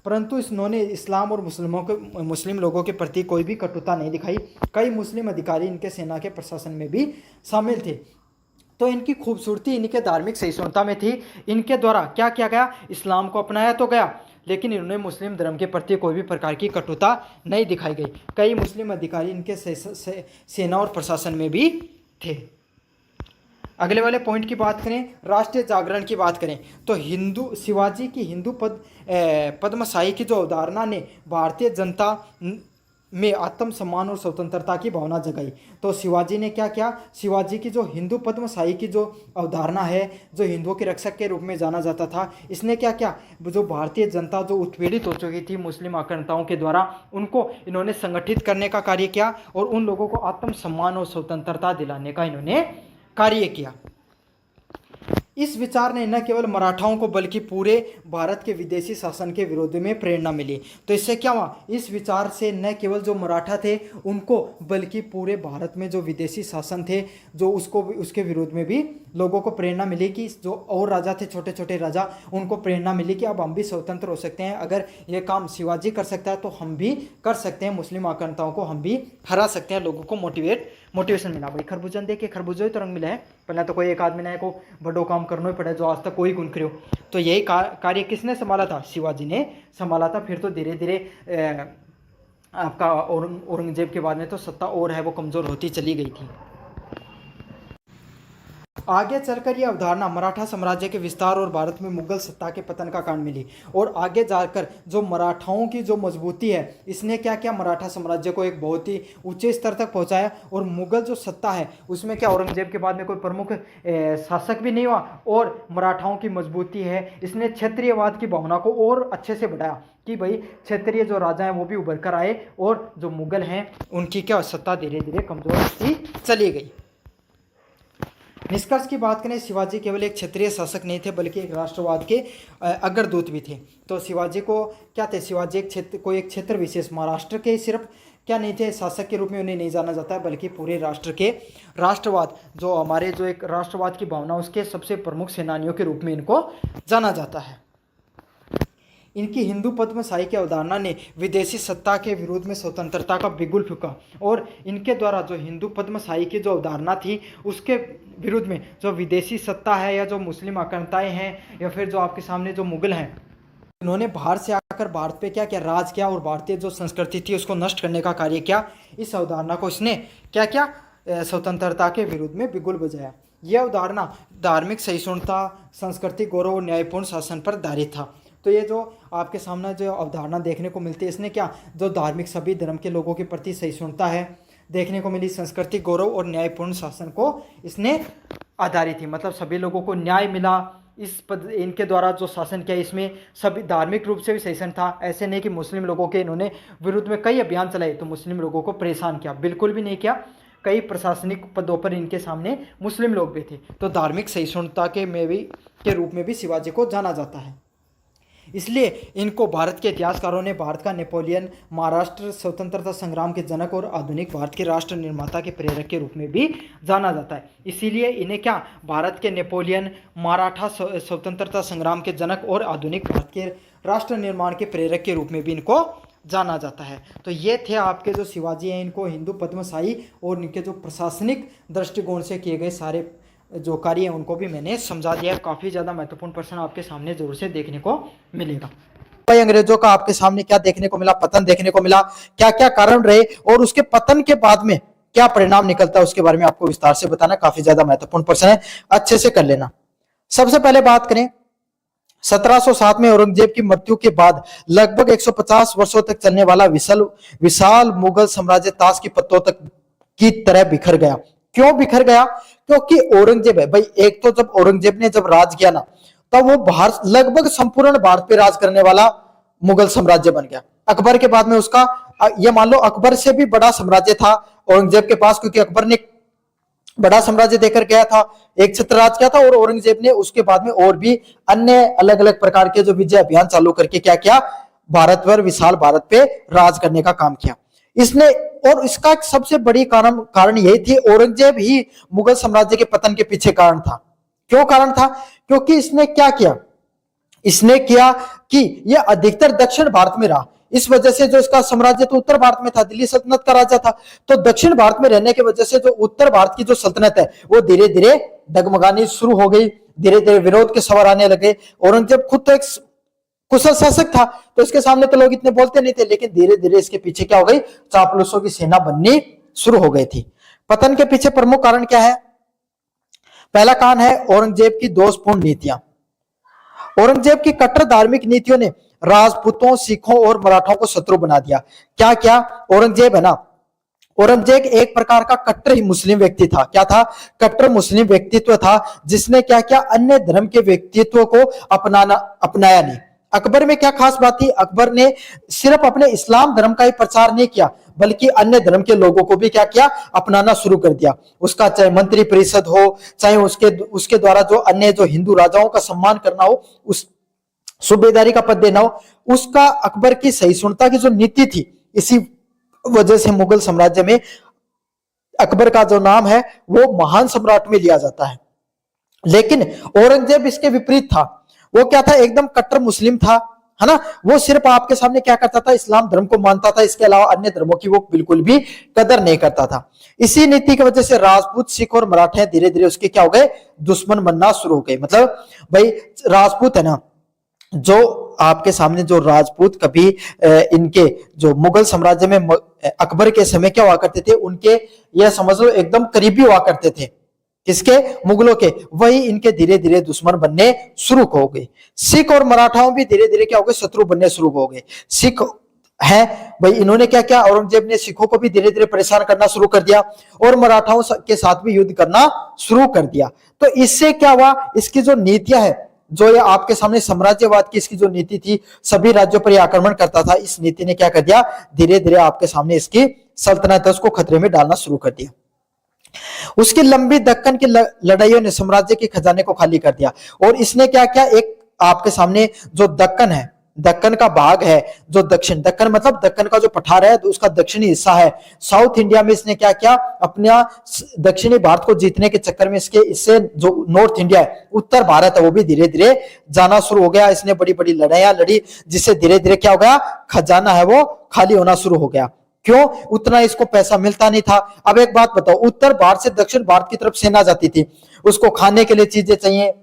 परंतु इन्होंने इस्लाम और मुस्लिम लोगों के प्रति कोई भी कटुता नहीं दिखाई। कई मुस्लिम अधिकारी इनके सेना के प्रशासन में भी शामिल थे। तो इनकी खूबसूरती इनके धार्मिक सहिष्णुता में थी। इनके द्वारा क्या किया गया? इस्लाम को अपनाया तो गया, लेकिन इन्होंने मुस्लिम धर्म के प्रति कोई भी प्रकार की कटुता नहीं दिखाई गई। कई मुस्लिम अधिकारी इनके सेना और प्रशासन में भी थे। अगले वाले पॉइंट की बात करें, राष्ट्रीय जागरण की बात करें, तो हिंदू शिवाजी की हिंदू पद्मशाही की जो अवधारणा ने भारतीय जनता में आत्मसम्मान और स्वतंत्रता की भावना जगाई। तो शिवाजी ने क्या किया, शिवाजी की जो हिंदू पद्मशाही की जो अवधारणा है, जो हिंदुओं के रक्षक के रूप में जाना जाता था, इसने क्या किया, जो भारतीय जनता जो उत्पीड़ित हो चुकी थी मुस्लिम आक्रांताओं के द्वारा, उनको इन्होंने संगठित करने का कार्य किया और उन लोगों को आत्मसम्मान और स्वतंत्रता दिलाने का इन्होंने कार्य किया। इस विचार ने न केवल मराठाओं को बल्कि पूरे भारत के विदेशी शासन के विरोध में प्रेरणा मिली। तो इससे क्या हुआ, इस विचार से न केवल जो मराठा थे उनको बल्कि पूरे भारत में जो विदेशी शासन थे जो उसके विरोध में भी लोगों को प्रेरणा मिली कि जो और राजा थे, छोटे छोटे राजा, उनको प्रेरणा मिली कि अब हम भी स्वतंत्र हो सकते हैं। अगर ये काम शिवाजी कर सकता है तो हम भी कर सकते हैं, मुस्लिम आक्रांताओं को हम भी हरा सकते हैं। लोगों को मोटिवेशन मिला। भाई खरबूजन देखे, खरबूजो तो रंग मिला है, पहले तो कोई एक आदमी ने को बड़ो काम करना ही पड़े जो आज तक कोई गुण करो। तो यही कार्य किसने संभाला था, शिवाजी ने संभाला था। फिर तो धीरे धीरे आपका औरंगजेब के बाद में तो सत्ता और है वो कमजोर होती चली गई थी। आगे चलकर यह अवधारणा मराठा साम्राज्य के विस्तार और भारत में मुगल सत्ता के पतन का कारण मिली। और आगे जाकर जो मराठाओं की जो मजबूती है, इसने क्या किया, मराठा साम्राज्य को एक बहुत ही ऊंचे स्तर तक पहुंचाया। और मुगल जो सत्ता है उसमें क्या, औरंगजेब के बाद में कोई प्रमुख शासक भी नहीं हुआ। और मराठाओं की मजबूती है, इसने क्षेत्रीयवाद की भावना को और अच्छे से बढ़ाया कि भाई क्षेत्रीय जो राजा हैं वो भी उभर कर आए और जो मुगल हैं उनकी क्या सत्ता धीरे धीरे कमजोर होती चली गई। निष्कर्ष की बात करें, शिवाजी केवल एक क्षेत्रीय शासक नहीं थे बल्कि एक राष्ट्रवाद के अग्रदूत भी थे। तो शिवाजी को क्या थे, शिवाजी एक क्षेत्र विशेष महाराष्ट्र के सिर्फ क्या नहीं थे शासक के रूप में उन्हें नहीं जाना जाता है, बल्कि पूरे राष्ट्र के राष्ट्रवाद जो हमारे जो एक राष्ट्रवाद की भावना उसके सबसे प्रमुख सेनानियों के रूप में इनको जाना जाता है। इनकी हिंदू पद्मशाही की अवधारणा ने विदेशी सत्ता के विरोध में स्वतंत्रता का बिगुल फूंका। और इनके द्वारा जो हिंदू पद्मशाही की जो अवधारणा थी उसके विरुद्ध में जो विदेशी सत्ता है या जो मुस्लिम आक्रांताएं हैं या फिर जो आपके सामने जो मुगल हैं, इन्होंने बाहर से आकर भारत पे क्या क्या राज किया और भारतीय जो संस्कृति थी उसको नष्ट करने का कार्य किया। इस अवधारणा को इसने क्या क्या स्वतंत्रता के विरुद्ध में बिगुल बजाया। यह अवधारणा धार्मिक सहिष्णुता, सांस्कृतिक गौरव और न्यायपूर्ण शासन पर आधारित था। तो ये जो आपके सामने जो अवधारणा देखने को मिलती है, इसने क्या, जो धार्मिक सभी धर्म के लोगों के प्रति सहिष्णुता है देखने को मिली, सांस्कृतिक गौरव और न्यायपूर्ण शासन को इसने आधारित थी। मतलब सभी लोगों को न्याय मिला, इनके द्वारा जो शासन किया इसमें सभी धार्मिक रूप से भी सहिष्णु था। ऐसे नहीं कि मुस्लिम लोगों के इन्होंने विरुद्ध में कई अभियान चलाए तो मुस्लिम लोगों को परेशान किया, बिल्कुल भी नहीं किया। कई प्रशासनिक पदों पर इनके सामने मुस्लिम लोग भी थे। तो धार्मिक सहिष्णुता के रूप में भी शिवाजी को जाना जाता है। इसलिए इनको भारत के इतिहासकारों ने भारत का नेपोलियन, महाराष्ट्र स्वतंत्रता संग्राम के जनक और आधुनिक भारत के राष्ट्र निर्माता के प्रेरक के रूप में भी जाना जाता है। इसीलिए इन्हें क्या, भारत के नेपोलियन, मराठा स्वतंत्रता संग्राम के जनक और आधुनिक भारत के राष्ट्र निर्माण के प्रेरक के रूप में भी इनको जाना जाता है। तो ये थे आपके जो शिवाजी हैं, इनको हिंदू पद्मशाही और इनके जो प्रशासनिक दृष्टिकोण से किए गए सारे जो कार्य है उनको भी मैंने समझा दिया। काफ़ी ज़्यादा महत्वपूर्ण प्रश्न आपके सामने जरूर से देखने को मिलेगा। भाई अंग्रेजों का आपके सामने क्या देखने को मिला, पतन देखने को मिला, क्या क्या कारण रहे और उसके पतन के बाद में क्या परिणाम निकलता है उसके बारे में आपको विस्तार से बताना। काफी ज्यादा महत्वपूर्ण प्रश्न है, अच्छे से कर लेना। सबसे पहले बात करें 1707 में औरंगजेब की मृत्यु के बाद लगभग 150 वर्षों तक चलने वाला विशाल मुगल साम्राज्य ताश की पत्तों तक की तरह बिखर गया। क्यों बिखर गया? क्योंकि औरंगजेब है भाई, एक तो जब औरंगजेब ने जब राज किया ना तब वो भारत लगभग संपूर्ण भारत पे राज करने वाला मुगल साम्राज्य बन गया। अकबर के बाद में उसका ये मान लो अकबर से भी बड़ा साम्राज्य था औरंगजेब के पास, क्योंकि अकबर ने बड़ा साम्राज्य देकर गया था, एक छत्रराज किया था, और औरंगजेब ने उसके बाद में और भी अन्य अलग अलग प्रकार के जो विजय अभियान चालू करके क्या किया, भारत पर, विशाल भारत पे राज करने का काम किया इसने। और इसका सबसे बड़ी कारण यही थी, औरंगजेब ही मुगल साम्राज्य के पतन के पीछे कारण था। क्यों कारण था? क्योंकि इसने क्या किया, इसने किया कि यह अधिकतर दक्षिण भारत में रहा। इस वजह से जो इसका साम्राज्य तो उत्तर भारत में था, दिल्ली सल्तनत का राजा था, तो दक्षिण भारत में रहने की वजह से जो उत्तर भारत की जो सल्तनत है वो धीरे धीरे डगमगानी शुरू हो गई, धीरे धीरे विरोध के सवार आने लगे। औरंगजेब खुद तो एक कुशल शासक था, तो इसके सामने तो लोग इतने बोलते नहीं थे, लेकिन धीरे धीरे इसके पीछे क्या हो गई, चापलूसों की सेना बननी शुरू हो गई थी। पतन के पीछे प्रमुख कारण क्या है? पहला कारण है औरंगजेब की दोषपूर्ण नीतियां। औरंगजेब की कट्टर धार्मिक नीतियों ने राजपूतों, सिखों और मराठों को शत्रु बना दिया। क्या क्या? औरंगजेब है ना, औरंगजेब एक प्रकार का कट्टर ही मुस्लिम व्यक्ति था। क्या था? कट्टर मुस्लिम व्यक्तित्व था, जिसने क्या क्या अन्य धर्म के व्यक्तित्व को अपनाया नहीं। अकबर में क्या खास बात थी? अकबर ने सिर्फ अपने इस्लाम धर्म का ही प्रचार नहीं किया, बल्कि अन्य धर्म के लोगों को भी क्या किया, अपनाना शुरू कर दिया। उसका चाहे मंत्री परिषद हो, चाहे उसके द्वारा जो अन्य जो हिंदू राजाओं का सम्मान करना हो, उस सूबेदारी का पद देना हो, उसका अकबर की सहिष्णुता की जो नीति थी, इसी वजह से मुगल साम्राज्य में अकबर का जो नाम है वो महान सम्राट में लिया जाता है। लेकिन औरंगजेब इसके विपरीत था। वो क्या था? एकदम कट्टर मुस्लिम था, है ना। वो सिर्फ आपके सामने क्या करता था, इस्लाम धर्म को मानता था, इसके अलावा अन्य धर्मों की वो बिल्कुल भी कदर नहीं करता था। इसी नीति की वजह से राजपूत, सिख और मराठे धीरे धीरे उसके क्या हो गए, दुश्मन बनना शुरू हो गए। मतलब भाई राजपूत है ना, जो आपके सामने जो राजपूत कभी इनके जो मुगल साम्राज्य में अकबर के समय क्या हुआ करते थे, उनके यह समझ लो एकदम करीबी हुआ करते थे। किसके? मुगलों के। वही इनके धीरे धीरे दुश्मन बनने शुरू हो गए। सिख और मराठाओं भी धीरे धीरे क्या हो गए, शत्रु बनने शुरू हो गए। सिख है भाई, इन्होंने क्या किया, औरंगजेब ने सिखों को भी धीरे धीरे परेशान करना शुरू कर दिया और मराठाओं के साथ भी युद्ध करना शुरू कर दिया। तो इससे क्या हुआ, इसकी जो नीतियां है, जो ये आपके सामने साम्राज्यवाद की इसकी जो नीति थी, सभी राज्यों पर आक्रमण करता था, इस नीति ने क्या कर दिया, धीरे धीरे आपके सामने इसकी सल्तनत को खतरे में डालना शुरू कर दिया। उसकी लंबी दक्कन की लड़ाइयों ने साम्राज्य के खजाने को खाली कर दिया और इसने क्या किया, एक आपके सामने जो दक्कन है, दक्कन का भाग है, जो दक्षिण दक्कन मतलब दक्कन का जो पठार है, तो उसका दक्षिणी हिस्सा है, साउथ इंडिया में इसने क्या किया, अपना दक्षिणी भारत को जीतने के चक्कर में इससे जो नॉर्थ इंडिया है, उत्तर भारत है, वो भी धीरे धीरे जाना शुरू हो गया। इसने बड़ी बड़ी लड़ाइयां लड़ी, जिससे धीरे धीरे क्या हो गया, खजाना है वो खाली होना शुरू हो गया। क्यों? उतना इसको पैसा मिलता नहीं था। अब एक बात बताओ, उत्तर भारत से दक्षिण भारत की तरफ सेना जाती थी, उसको खाने के लिए चीजें चाहिए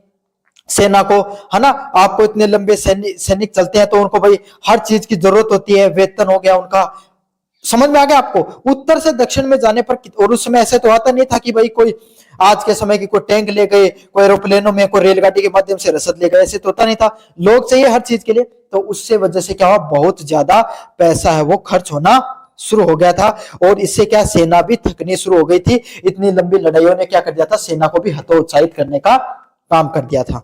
सेना को, है ना। आपको इतने लंबे सैनिक चलते हैं तो उनको भाई हर चीज की जरूरत होती है, वेतन हो गया उनका। समझ में आ गया आपको? उत्तर से दक्षिण में जाने पर, और उस समय ऐसे तो आता नहीं था कि भाई कोई आज के समय की कोई टैंक ले गए, कोई एरोप्लेनों में, कोई रेलगाड़ी के माध्यम से रसद ले गए, ऐसे तो होता नहीं था। लोग चाहिए हर चीज के लिए, तो उससे वजह से क्या हुआ, बहुत ज्यादा पैसा है वो खर्च होना शुरू हो गया था और इससे क्या, सेना भी थकनी शुरू हो गई थी। इतनी लंबी लड़ाइयों ने क्या कर दिया था, सेना को भी हतोत्साहित करने का काम कर दिया था।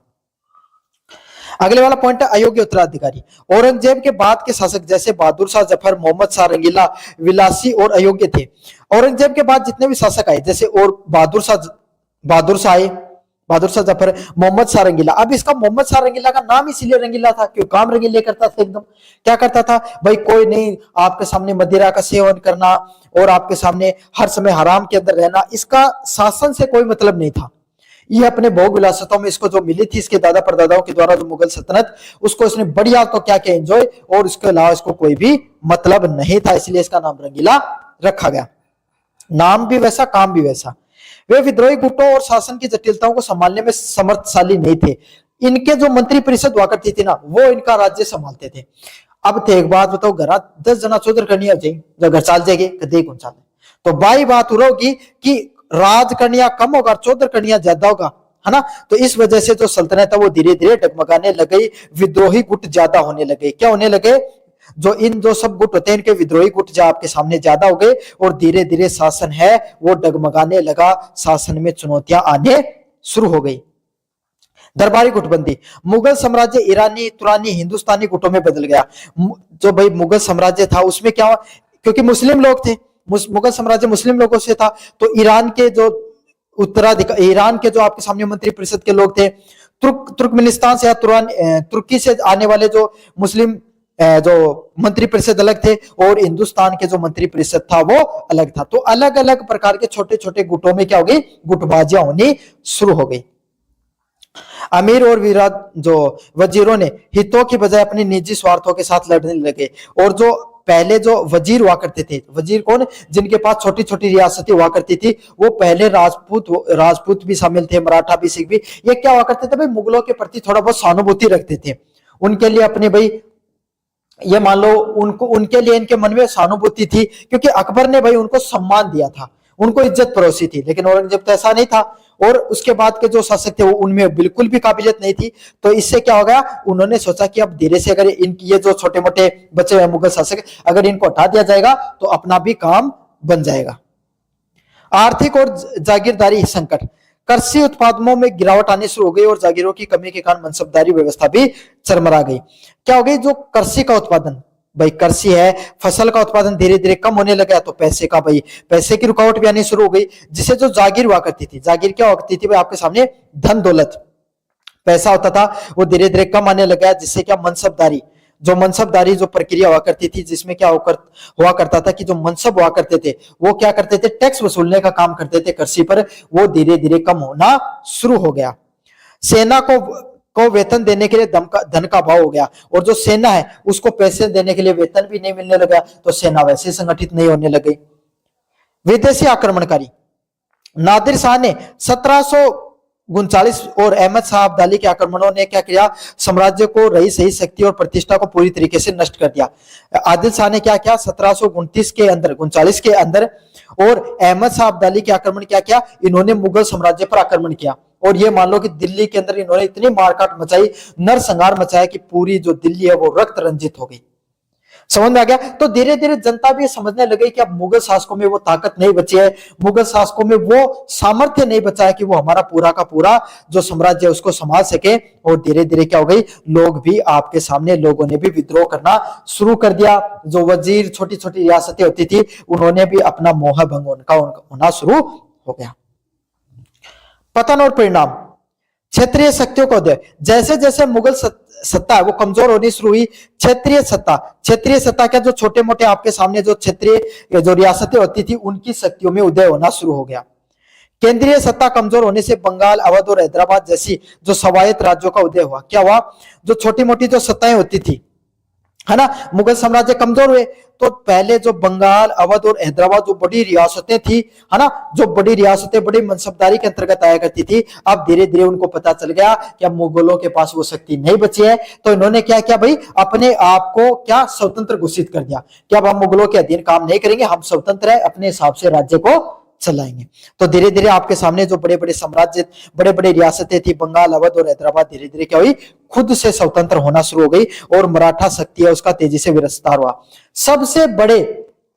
अगले वाला पॉइंट है अयोग्य उत्तराधिकारी। औरंगजेब के बाद के शासक जैसे बहादुर शाह जफर, मोहम्मद शाह रंगीला विलासी और अयोग्य थे। औरंगजेब के बाद जितने भी शासक आए, जैसे और बहादुर शाह आए, बहादुर शाह जफर, मोहम्मद शाह रंगीला। अब इसका मोहम्मद शाह रंगीला का नाम इसीलिए रंगीला था क्यों, काम रंगीले करता था एकदम। क्या करता था भाई, कोई नहीं, आपके सामने मदिरा का सेवन करना और आपके सामने हर समय हराम के अंदर रहना, इसका शासन से कोई मतलब नहीं था। ये अपने भोग विलासतों में इसको जो मिली थी इसके दादा परदादाओं के द्वारा, जो मुगल सल्तनत, उसको इसने बढ़िया तो क्या क्या एंजॉय, और इसके अलावा इसको कोई भी मतलब नहीं था, इसलिए इसका नाम रंगीला रखा गया। नाम भी वैसा, काम भी वैसा। वे विद्रोही गुटों और शासन की जटिलताओं को संभालने में समर्थशाली नहीं थे। इनके जो मंत्री परिषद हुआ करती थी ना, वो इनका राज्य संभालते थे। अब थे एक बात बताओ, घर 10 जना चौधर करनी हो जाए, जब घर चाल जाएगी कदे कौन चाले, तो बाई बात होगी कि राज करनिया कम होगा, चौधर करनिया ज्यादा होगा, है ना। तो इस वजह से जो सल्तनत है वो धीरे धीरे डगमगाने लग गई, विद्रोही गुट ज्यादा होने लगे। क्या होने लगे, जो सब गुट होते हैं, इनके विद्रोही गुट जो आपके सामने ज्यादा हो गए और धीरे धीरे शासन है वो डगमगाने लगा, शासन में चुनौतियां आने शुरू हो गई। दरबारी गुटबंदी। मुगल साम्राज्य ईरानी, तुरानी, हिंदुस्तानी गुटों में बदल गया। जो भाई मुगल साम्राज्य था उसमें क्या हुआ, क्योंकि मुस्लिम लोग थे, मुगल साम्राज्य मुस्लिम लोगों से था, तो ईरान के जो उत्तराधिकारी, ईरान के जो आपके सामने मंत्री परिषद के लोग थे, तुर्कमेनिस्तान से या तुर्की से आने वाले जो मुस्लिम जो मंत्री परिषद अलग थे और हिंदुस्तान के जो मंत्री परिषद था वो अलग था। तो अलग अलग प्रकार के छोटे छोटे गुटों में क्या हो गई, गुटबाजियां होनी शुरू हो गई। अमीर और विराट जो वजीरों ने हितों की बजाय अपने निजी स्वार्थों के साथ लड़ने लगे, और जो पहले जो वजीर हुआ करते थे, वजीर कौन, जिनके पास छोटी छोटी रियासतें हुआ करती थी, वो पहले राजपूत भी शामिल थे, मराठा भी, सिख भी। ये क्या हुआ करते थे भाई, मुगलों के प्रति थोड़ा बहुत सहानुभूति रखते थे, उनके लिए अपने भाई ये मान लो उनको उनके लिए इनके मन में सहानुभूति थी, क्योंकि अकबर ने भाई उनको सम्मान दिया था, उनको इज्जत परोसी थी, लेकिन औरंगजेब तो ऐसा नहीं था। और उसके बाद के जो शासक थे वो उनमें बिल्कुल भी काबिलियत नहीं थी। तो इससे क्या हो गया, उन्होंने सोचा कि अब धीरे से अगर इनकी ये जो छोटे मोटे बचे हुए मुगल शासक अगर इनको हटा दिया जाएगा तो अपना भी काम बन जाएगा। आर्थिक और जागीरदारी संकट, कृषि उत्पादों में गिरावट आनी शुरू हो गई और जागीरों की कमी के कारण मनसबदारी व्यवस्था भी चरमरा गई। क्या हो गई, जो कृषि का उत्पादन, भाई कृषि है, फसल का उत्पादन धीरे धीरे कम होने लगा, तो पैसे का भाई पैसे की रुकावट भी आनी शुरू हो गई, जिससे जो जागीर हुआ करती थी, जागीर क्या होती थी भाई आपके सामने, धन दौलत पैसा होता था, वो धीरे धीरे कम आने लगा, जिससे क्या मनसबदारी, जो मनसबदारी जो प्रक्रिया हुआ करती थी, जिसमें क्या हुआ करता था कि जो मनसब हुआ करते थे वो क्या करते थे, टैक्स वसूलने का काम करते थे कृषि पर, वो धीरे धीरे कम होना शुरू हो गया। सेना को वेतन देने के लिए धन का अभाव हो गया, और जो सेना है उसको पैसे देने के लिए वेतन भी नहीं मिलने लगा, तो सेना वैसे संगठित नहीं होने लगी। विदेशी आक्रमणकारी, नादिर शाह ने 1739 और अहमद शाह अब्दाली के आक्रमणों ने क्या किया, साम्राज्य को रही सही शक्ति और प्रतिष्ठा को पूरी तरीके से नष्ट कर दिया। आदिल शाह ने क्या किया, 1739 के अंदर 39 के अंदर, और अहमद शाह अब्दाली के आक्रमण क्या किया, इन्होंने मुगल साम्राज्य पर आक्रमण किया, और ये मान लो कि दिल्ली के अंदर इन्होंने इतनी मारकाट मचाई, नरसंहार मचाया कि पूरी जो दिल्ली है वो रक्त रंजित हो गई। समझ में आ गया। तो धीरे धीरे जनता भी समझने लगी कि अब मुगल शासकों में वो ताकत नहीं बची है, मुगल शासकों में वो सामर्थ्य नहीं बचा है कि वो हमारा पूरा का पूरा जो साम्राज्य है उसको संभाल सके। और धीरे धीरे क्या हो गई, लोग भी आपके सामने, लोगों ने भी विद्रोह करना शुरू कर दिया। जो वजीर छोटी छोटी रियासतें होती थी उन्होंने भी अपना मोह भंग होना शुरू हो गया। पतन और परिणाम, क्षेत्रीय शक्तियों को दे, जैसे जैसे मुगल सत्ता है वो कमजोर होनी शुरू हुई, क्षेत्रीय सत्ता क्या, जो छोटे मोटे आपके सामने जो क्षेत्रीय जो रियासतें होती थी उनकी शक्तियों में उदय होना शुरू हो गया। केंद्रीय सत्ता कमजोर होने से बंगाल, अवध और हैदराबाद जैसी जो स्वायत्त राज्यों का उदय हुआ। क्या हुआ, जो छोटी मोटी जो सत्ताएं होती थी है ना, मुगल साम्राज्य कमजोर हुए, तो पहले जो बंगाल, अवध और हैदराबाद जो बड़ी रियासतें थी है ना, जो बड़ी रियासतें बड़ी मनसबदारी के अंतर्गत आया करती थी, अब धीरे धीरे उनको पता चल गया कि अब मुगलों के पास वो शक्ति नहीं बची है। तो इन्होंने क्या किया भाई, अपने आप को क्या स्वतंत्र घोषित कर दिया कि अब हम मुगलों के अधीन काम नहीं करेंगे, हम स्वतंत्र है, अपने हिसाब से राज्य को चलाएंगे। तो धीरे धीरे आपके सामने जो बड़े बड़े साम्राज्य, बड़े बड़े रियासतें थी, बंगाल, अवध और हैदराबाद, धीरे धीरे क्या हुई, खुद से स्वतंत्र होना शुरू हो गई, और मराठा शक्ति है उसका तेजी से विस्तार हुआ। सबसे बड़े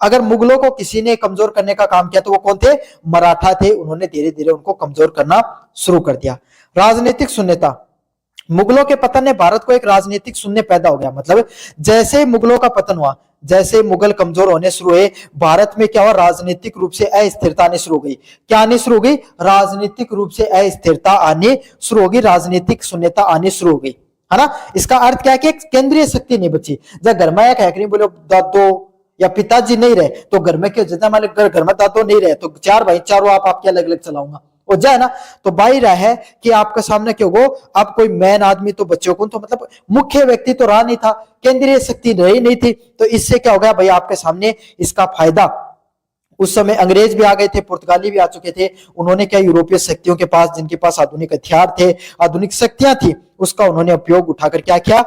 अगर मुगलों को किसी ने कमजोर करने का काम किया तो वो कौन थे, मराठा थे। उन्होंने धीरे धीरे उनको कमजोर करना शुरू कर दिया। राजनीतिक शून्यता, मुगलों के पतन ने भारत को एक राजनीतिक शून्य पैदा हो गया। मतलब जैसे ही मुगलों का पतन हुआ, जैसे मुगल कमजोर होने शुरू हुए, भारत में क्या हुआ, राजनीतिक रूप से अस्थिरता आनी शुरू हो गई। क्या आनी शुरू हो गई, राजनीतिक रूप से अस्थिरता आनी शुरू होगी, राजनीतिक शून्यता आनी शुरू हो गई, है ना। इसका अर्थ क्या है कि केंद्रीय शक्ति नहीं बची। जब घर में एक है बोले दादो या पिताजी नहीं रहे तो घर में क्यों, जैसे हमारे घर में दादो नहीं रहे तो चार भाई चारों आपके अलग अलग चलाऊंगा हो जाए ना। तो बाई रहा है कि आपका सामने क्यों हो, अब कोई मैन आदमी तो बच्चों को, तो मतलब मुख्य व्यक्ति तो रहा नहीं था, केंद्रीय शक्ति रही नहीं थी। तो इससे क्या हो गया भाई, आपके सामने इसका फायदा, उस समय अंग्रेज भी आ गए थे, पुर्तगाली भी आ चुके थे। उन्होंने क्या, यूरोपीय शक्तियों के पास, जिनके पास आधुनिक हथियार थे, आधुनिक शक्तियां थी, उसका उन्होंने उपयोग उठाकर क्या किया,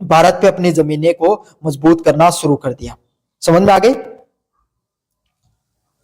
भारत पे अपनी जमीने को मजबूत करना शुरू कर दिया। समझ में आ गई।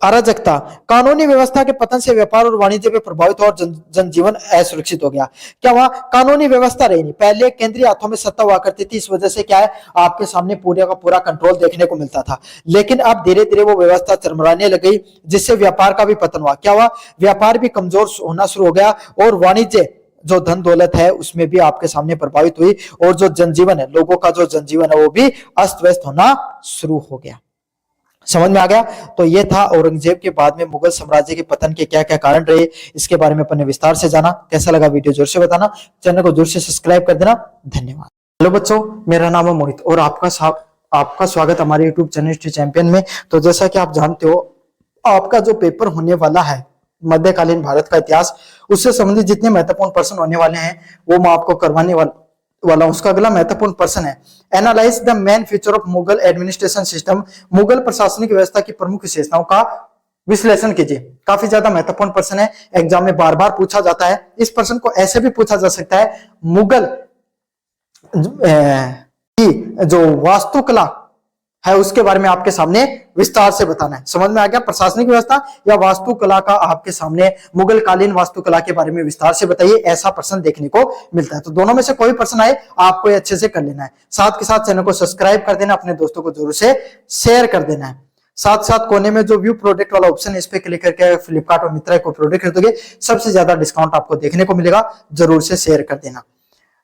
अराजकता, कानूनी व्यवस्था के पतन से व्यापार और वाणिज्य पे प्रभावित हुआ और जनजीवन असुरक्षित हो गया। क्या हुआ, कानूनी व्यवस्था रही नहीं। पहले केंद्रीय हाथों में सत्ता हुआ करती थी, इस वजह से क्या है, आपके सामने पूरे का पूरा कंट्रोल देखने को मिलता था। लेकिन अब धीरे धीरे वो व्यवस्था चरमराने लग गई, जिससे व्यापार का भी पतन हुआ। क्या हुआ, व्यापार भी कमजोर होना शुरू हो गया, और वाणिज्य जो धन दौलत है उसमें भी आपके सामने प्रभावित हुई, और जो जनजीवन है, लोगों का जो जनजीवन है वो भी अस्त व्यस्त होना शुरू हो गया। समझ में आ गया। तो ये था औरंगजेब के बाद में मुगल साम्राज्य के पतन के क्या क्या कारण रहे, इसके बारे में अपन ने विस्तार से जाना। कैसा लगा वीडियो जोर से बताना, चैनल को जोर से सब्सक्राइब कर देना। धन्यवाद। हेलो बच्चों, मेरा नाम है मोहित और आपका स्वागत हमारे यूट्यूब चैनल हिस्ट्री चैंपियन में। तो जैसा कि आप जानते हो, आपका जो पेपर होने वाला है मध्यकालीन भारत का इतिहास, उससे संबंधित जितने महत्वपूर्ण प्रश्न होने वाले हैं वो मैं आपको करवाने वाला उसका अगला महत्वपूर्ण प्रश्न है, analyse the main feature of Mughal administration system. Mughal प्रशासनिक व्यवस्था की प्रमुख विशेषताओं का विश्लेषण कीजिए। काफी ज्यादा महत्वपूर्ण प्रश्न है, एग्जाम में बार बार पूछा जाता है। इस प्रश्न को ऐसे भी पूछा जा सकता है, मुगल कि जो वास्तुकला है उसके बारे में आपके सामने विस्तार से बताना है। समझ में आ गया? प्रशासनिक व्यवस्था या वास्तुकला का आपके सामने मुगल कालीन वास्तुकला के बारे में विस्तार से बताइए, ऐसा प्रश्न देखने को मिलता है। तो दोनों में से कोई प्रश्न आए आपको अच्छे से कर लेना है। साथ के साथ चैनल को सब्सक्राइब कर देना, अपने दोस्तों को जरूर से शेयर कर देना है। साथ साथ कोने में जो व्यू प्रोडक्ट वाला ऑप्शन है इस पे क्लिक करके फ्लिपकार्ट और मित्रा को प्रोडक्ट खरीदोगे, सबसे ज्यादा डिस्काउंट आपको देखने को मिलेगा, जरूर से शेयर कर देना।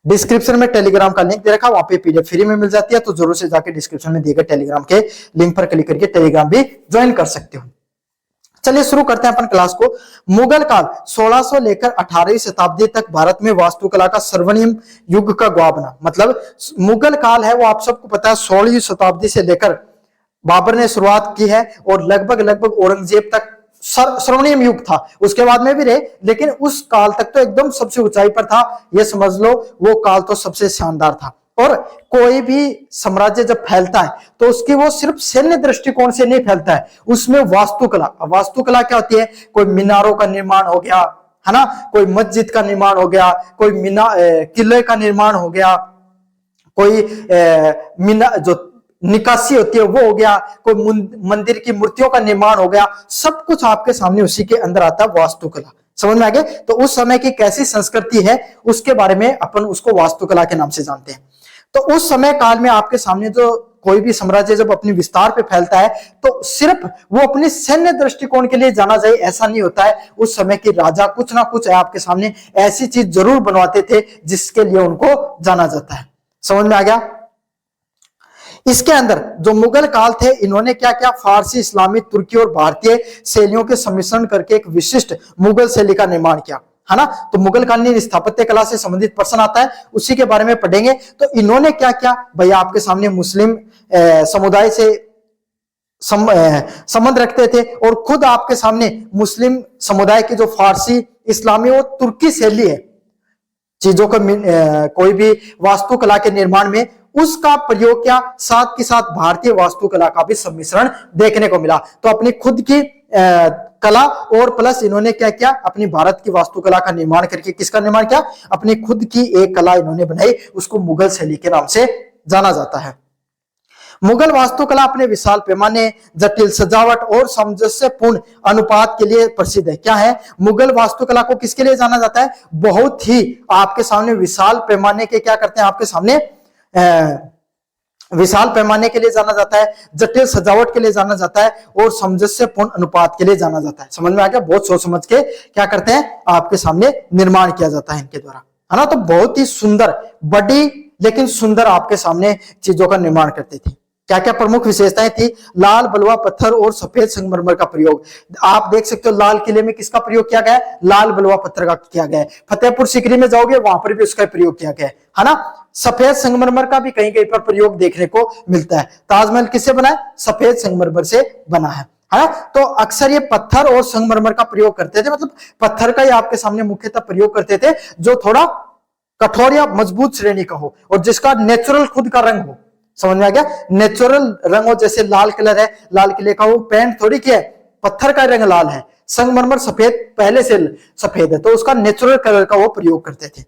डिस्क्रिप्शन में टेलीग्राम का लिंक दे रखा, वहां पे पीडीएफ फ्री में मिल जाती है, तो जरूर से जाके डिस्क्रिप्शन में दिए गए टेलीग्राम के लिंक पर क्लिक करके टेलीग्राम भी ज्वाइन कर सकते हो। चलिए शुरू करते हैं अपन क्लास को। मुगल काल 1600 लेकर 18वीं शताब्दी तक भारत में वास्तुकला का स्वर्णिम युग का गवाह बना। मतलब मुगल काल है वो आप सबको पता है 16वीं शताब्दी से लेकर बाबर ने शुरुआत की है और लगभग औरंगजेब तक स्वर्णिम युग था। उसके बाद में भी रहे, लेकिन उस काल तक तो एकदम सबसे ऊंचाई पर था, ये समझ लो वो काल तो सबसे शानदार था। और कोई भी साम्राज्य जब फैलता है तो उसकी वो सिर्फ सैन्य दृष्टिकोण से नहीं फैलता है, उसमें वास्तुकला क्या होती है? कोई मीनारों का निर्माण हो गया, है ना, कोई मस्जिद का निर्माण हो गया, कोई किले का निर्माण हो गया, कोई जो निकासी होती है वो हो गया, कोई मंदिर की मूर्तियों का निर्माण हो गया, सब कुछ आपके सामने उसी के अंदर आता है वास्तुकला। समझ में आ गया? तो उस समय की कैसी संस्कृति है उसके बारे में अपन उसको वास्तुकला के नाम से जानते हैं। तो उस समय काल में आपके सामने जो कोई भी साम्राज्य जब अपनी विस्तार पे फैलता है तो सिर्फ वो अपने सैन्य दृष्टिकोण के लिए जाना जाए ऐसा नहीं होता है। उस समय के राजा कुछ ना कुछ आपके सामने ऐसी चीज जरूर बनवाते थे जिसके लिए उनको जाना जाता है। समझ में आ गया? इसके अंदर जो मुगल काल थे इन्होंने क्या क्या फारसी, इस्लामी, तुर्की और भारतीय शैलियों के सम्मिश्रण करके एक विशिष्ट मुगल शैली का निर्माण किया, है ना। तो मुगल कालीन स्थापत्य कला से संबंधित प्रश्न आता है, उसी के बारे में पढ़ेंगे। तो इन्होंने क्या क्या भैया आपके सामने मुस्लिम समुदाय से संबंध रखते थे और खुद आपके सामने मुस्लिम समुदाय की जो फारसी, इस्लामी और तुर्की शैली है चीजों का कोई भी वास्तुकला के निर्माण में उसका प्रयोग किया, साथ के साथ भारतीय वास्तुकला का भी सम्मिश्रण देखने को मिला। तो अपनी खुद की कला और प्लस इन्होंने क्या किया? अपनी भारत की वास्तुकला का निर्माण करके किसका निर्माण किया? अपनी खुद की एक कला इन्होंने बनाई, उसको मुगल शैली के नाम से जाना जाता है। मुगल वास्तुकला अपने विशाल पैमाने, जटिल सजावट और सामंजस्यपूर्ण अनुपात के लिए प्रसिद्ध है। क्या है? मुगल वास्तुकला को किसके लिए जाना जाता है? बहुत ही आपके सामने विशाल पैमाने के क्या करते हैं आपके सामने विशाल पैमाने के लिए जाना जाता है, जटिल सजावट के लिए जाना जाता है और सामंजस्यपूर्ण अनुपात के लिए जाना जाता है। समझ में आ गया? बहुत सोच समझ के क्या करते हैं आपके सामने निर्माण किया जाता है इनके द्वारा, है ना। तो बहुत ही सुंदर, बड़ी लेकिन सुंदर आपके सामने चीजों का निर्माण करते थे। क्या क्या प्रमुख विशेषताएं थी? लाल बलुआ पत्थर और सफेद संगमरमर का प्रयोग। आप देख सकते हो लाल किले में किसका प्रयोग किया गया है? लाल बलुआ पत्थर का किया गया है। फतेहपुर सीकरी में जाओगे वहां पर भी उसका प्रयोग किया गया है ना। सफेद संगमरमर का भी कहीं कहीं पर प्रयोग देखने को मिलता है। ताजमहल किससे बना है? सफेद संगमरमर से बना है ना। तो अक्सर ये पत्थर और संगमरमर का प्रयोग करते थे, मतलब पत्थर का ही आपके सामने मुख्यतः प्रयोग करते थे जो थोड़ा कठोर या मजबूत श्रेणी का हो और जिसका नेचुरल खुद का रंग हो। समझ में आ गया? नेचुरल रंग हो, जैसे लाल कलर है, लाल किले का वो पेंट थोड़ी क्या है, पत्थर का रंग लाल है, संगमरमर सफेद पहले से सफेद है, तो उसका नेचुरल कलर का वो प्रयोग करते थे।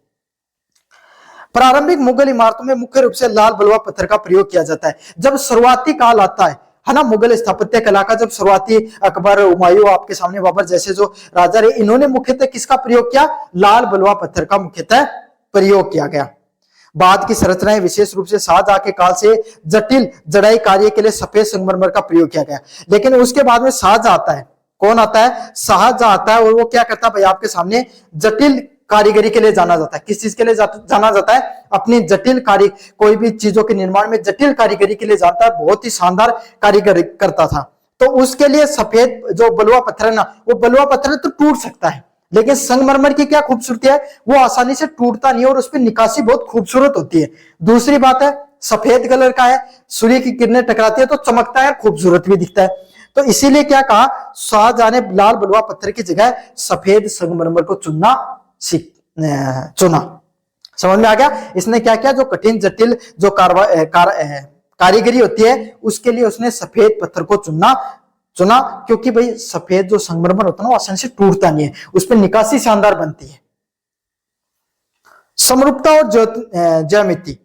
प्रारंभिक मुगल इमारतों में मुख्य रूप से लाल बलुआ पत्थर का प्रयोग किया जाता है। जब शुरुआती काल आता है ना, मुगल स्थापत्य कला का, जब शुरुआती अकबर, हुमायूं, आपके सामने बाबर जैसे जो राजा रहे, इन्होंने मुख्यतः किसका प्रयोग किया? लाल बलुआ पत्थर का मुख्यतः प्रयोग किया गया। बाद की संरचनाएं विशेष रूप से शाहजहां के काल से जटिल जड़ाई कार्य के लिए सफेद संगमरमर का प्रयोग किया गया। लेकिन उसके बाद में शाहजहां आता है। कौन आता है? शाहजहां आता है और वो क्या करता है भाई आपके सामने? जटिल कारीगरी के लिए जाना जाता है। किस चीज के लिए जाना जाता है? अपनी जटिल कोई भी चीजों के निर्माण में जटिल कारीगरी के लिए जाता है। बहुत ही शानदार कारीगरी करता था। तो उसके लिए सफेद जो बलुआ पत्थर है ना, वो बलुआ पत्थर तो टूट सकता है, लेकिन संगमरमर की क्या खूबसूरती है? वो आसानी से टूटता नहीं और उस पर निकासी बहुत खूबसूरत होती है। दूसरी बात है सफेद कलर का है, सूर्य की किरणें टकराती है तो चमकता है, खूबसूरत भी दिखता है। तो इसीलिए क्या कहा, शाहजहां ने लाल बलुआ पत्थर की जगह सफेद संगमरमर को चुना। समझ में आ गया? इसने क्या किया, जो कठिन जटिल जो कारीगरी होती है उसके लिए उसने सफेद पत्थर को चुना, क्योंकि भाई सफेद जो संगमरमर होता है ना वो आसानी से टूटता नहीं है, उस पर निकासी शानदार बनती है। समरूपता और ज्यामिति,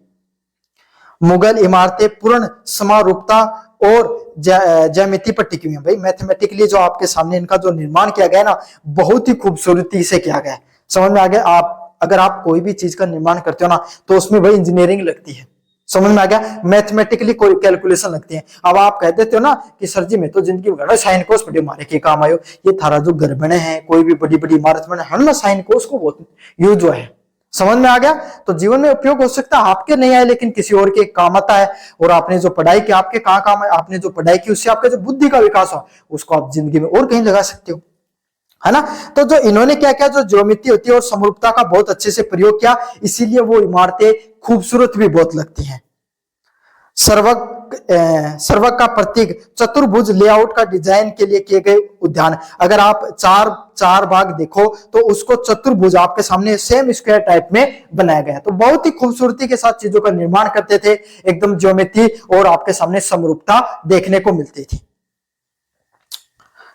मुगल इमारतें पूर्ण समरूपता और ज्यामिति पर टिकी हुई है। भाई मैथमेटिकली जो आपके सामने इनका जो निर्माण किया गया ना, बहुत ही खूबसूरती से किया गया है। समझ में आ गया? आप अगर आप कोई भी चीज का निर्माण करते हो ना, तो उसमें भाई इंजीनियरिंग लगती है। समझ में आ गया? मैथमेटिकली कोई कैलकुलेशन लगती है। अब आप कह देते हो ना कि सर जी मैं तो जिंदगी में साइन कोस बड़े मारे के काम आयो, ये थारा जो घर बने हैं, कोई भी बड़ी बड़ी इमारत बने है ना, साइन कोस को बहुत यूज हुआ है। समझ में आ गया? तो जीवन में उपयोग हो सकता है, आपके नहीं आए लेकिन किसी और के काम आता है। और आपने जो पढ़ाई की, आपके कहाँ काम है? आपने जो पढ़ाई की उससे आपका जो बुद्धि का विकास हो, उसको आप जिंदगी में और कहीं लगा सकते हो, है ना। तो जो इन्होंने क्या किया, जो ज्योमिति होती है और समरूपता का बहुत अच्छे से प्रयोग किया, इसीलिए वो इमारतें खूबसूरत भी बहुत लगती हैं। सर्वक का प्रतीक चतुर्भुज लेआउट का डिजाइन के लिए किए गए उद्यान। अगर आप चार भाग देखो तो उसको चतुर्भुज आपके सामने सेम स्क्वायर टाइप में बनाया गया। तो बहुत ही खूबसूरती के साथ चीजों का निर्माण करते थे, एकदम ज्योमेट्री और आपके सामने समरूपता देखने को मिलती थी।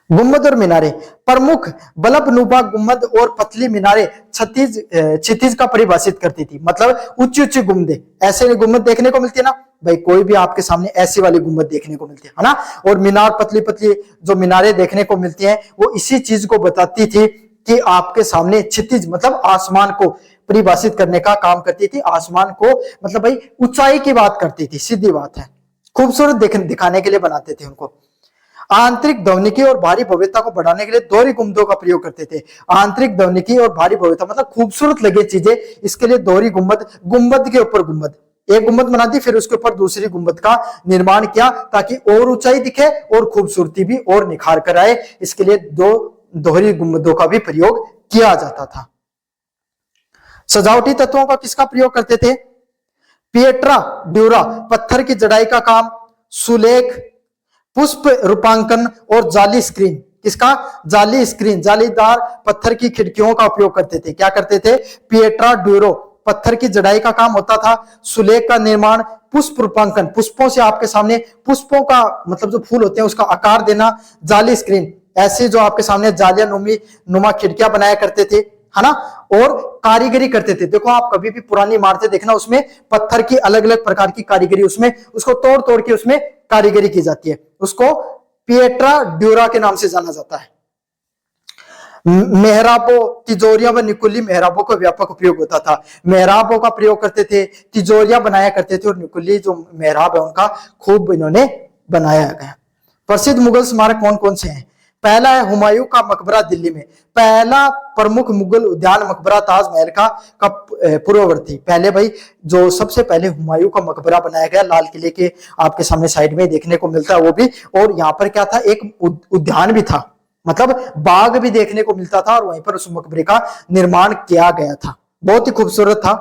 गुम्बद और मीनारे, प्रमुख बल्बनुमा गुम्बद और पतली मीनारे क्षितिज का परिभाषित करती थी। मतलब ऊंची ऊंची गुम्बदें, ऐसे गुम्बद देखने को मिलती है ना भाई, कोई भी आपके सामने ऐसी वाली गुम्बद देखने को मिलती है ना। और मीनार, पतली पतली जो मीनारें देखने को मिलती हैं, वो इसी चीज को बताती थी कि आपके सामने क्षितिज मतलब आसमान को परिभाषित करने का काम करती थी। आसमान को मतलब भाई ऊंचाई की बात करती थी, सीधी बात है। खूबसूरत दिखाने के लिए बनाते थे उनको। आंतरिक ध्वनिकी और भारी भव्यता को बढ़ाने के लिए दोहरी गुंबदों का प्रयोग करते थे। आंतरिक ध्वनिकी और भारी भव्यता मतलब खूबसूरत लगे चीजें, इसके लिए दोहरी गुंबद, गुंबद के ऊपर गुंबद, एक गुंबद बना दी, फिर उसके ऊपर दूसरी गुंबद का निर्माण किया ताकि और ऊंचाई दिखे और खूबसूरती भी और निखार कर आए। इसके लिए दो दोहरी गुंबदों का भी प्रयोग किया जाता था। सजावटी तत्वों का किसका प्रयोग करते थे? पिएट्रा ड्यूरा, पत्थर की जड़ाई का काम, सुलेख, पुष्प रूपांकन और जाली स्क्रीन। किसका? जाली स्क्रीन, जालीदार पत्थर की खिड़कियों का उपयोग करते थे। क्या करते थे? पिएट्रा ड्यूरो, पत्थर की जड़ाई का काम होता था। सुलेख का निर्माण, पुष्प रूपांकन, पुष्पों से आपके सामने पुष्पों का मतलब जो फूल होते हैं उसका आकार देना। जाली स्क्रीन, ऐसे जो आपके सामने जालियां नुमा खिड़कियां बनाया करते थे, है ना। और कारीगरी करते थे। देखो आप कभी भी पुरानी इमारतें देखना, उसमें पत्थर की अलग अलग प्रकार की कारीगरी, उसमें उसको तोड़ तोड़ के उसमें कारीगरी की जाती है। उसको पिएट्रा ड्यूरा के नाम से जाना जाता है। मेहराबों, तिजोरियां व निकुली मेहराबों का व्यापक उपयोग होता था। मेहराबों का प्रयोग करते थे, तिजोरियां बनाया करते थे, और निकुली जो मेहराब है उनका खूब इन्होंने बनाया गया। प्रसिद्ध मुगल स्मारक कौन कौन से हैं? पहला है हुमायूं का मकबरा दिल्ली में। पहला प्रमुख मुगल उद्यान मकबरा ताजमहल का पूर्ववर्ती। पहले भाई जो सबसे पहले हुमायूं का मकबरा बनाया गया, लाल किले के आपके सामने साइड में देखने को मिलता है वो भी। और यहाँ पर क्या था? एक उद्यान भी था, मतलब बाग भी देखने को मिलता था, और वहीं पर उस मकबरे का निर्माण किया गया था। बहुत ही खूबसूरत था।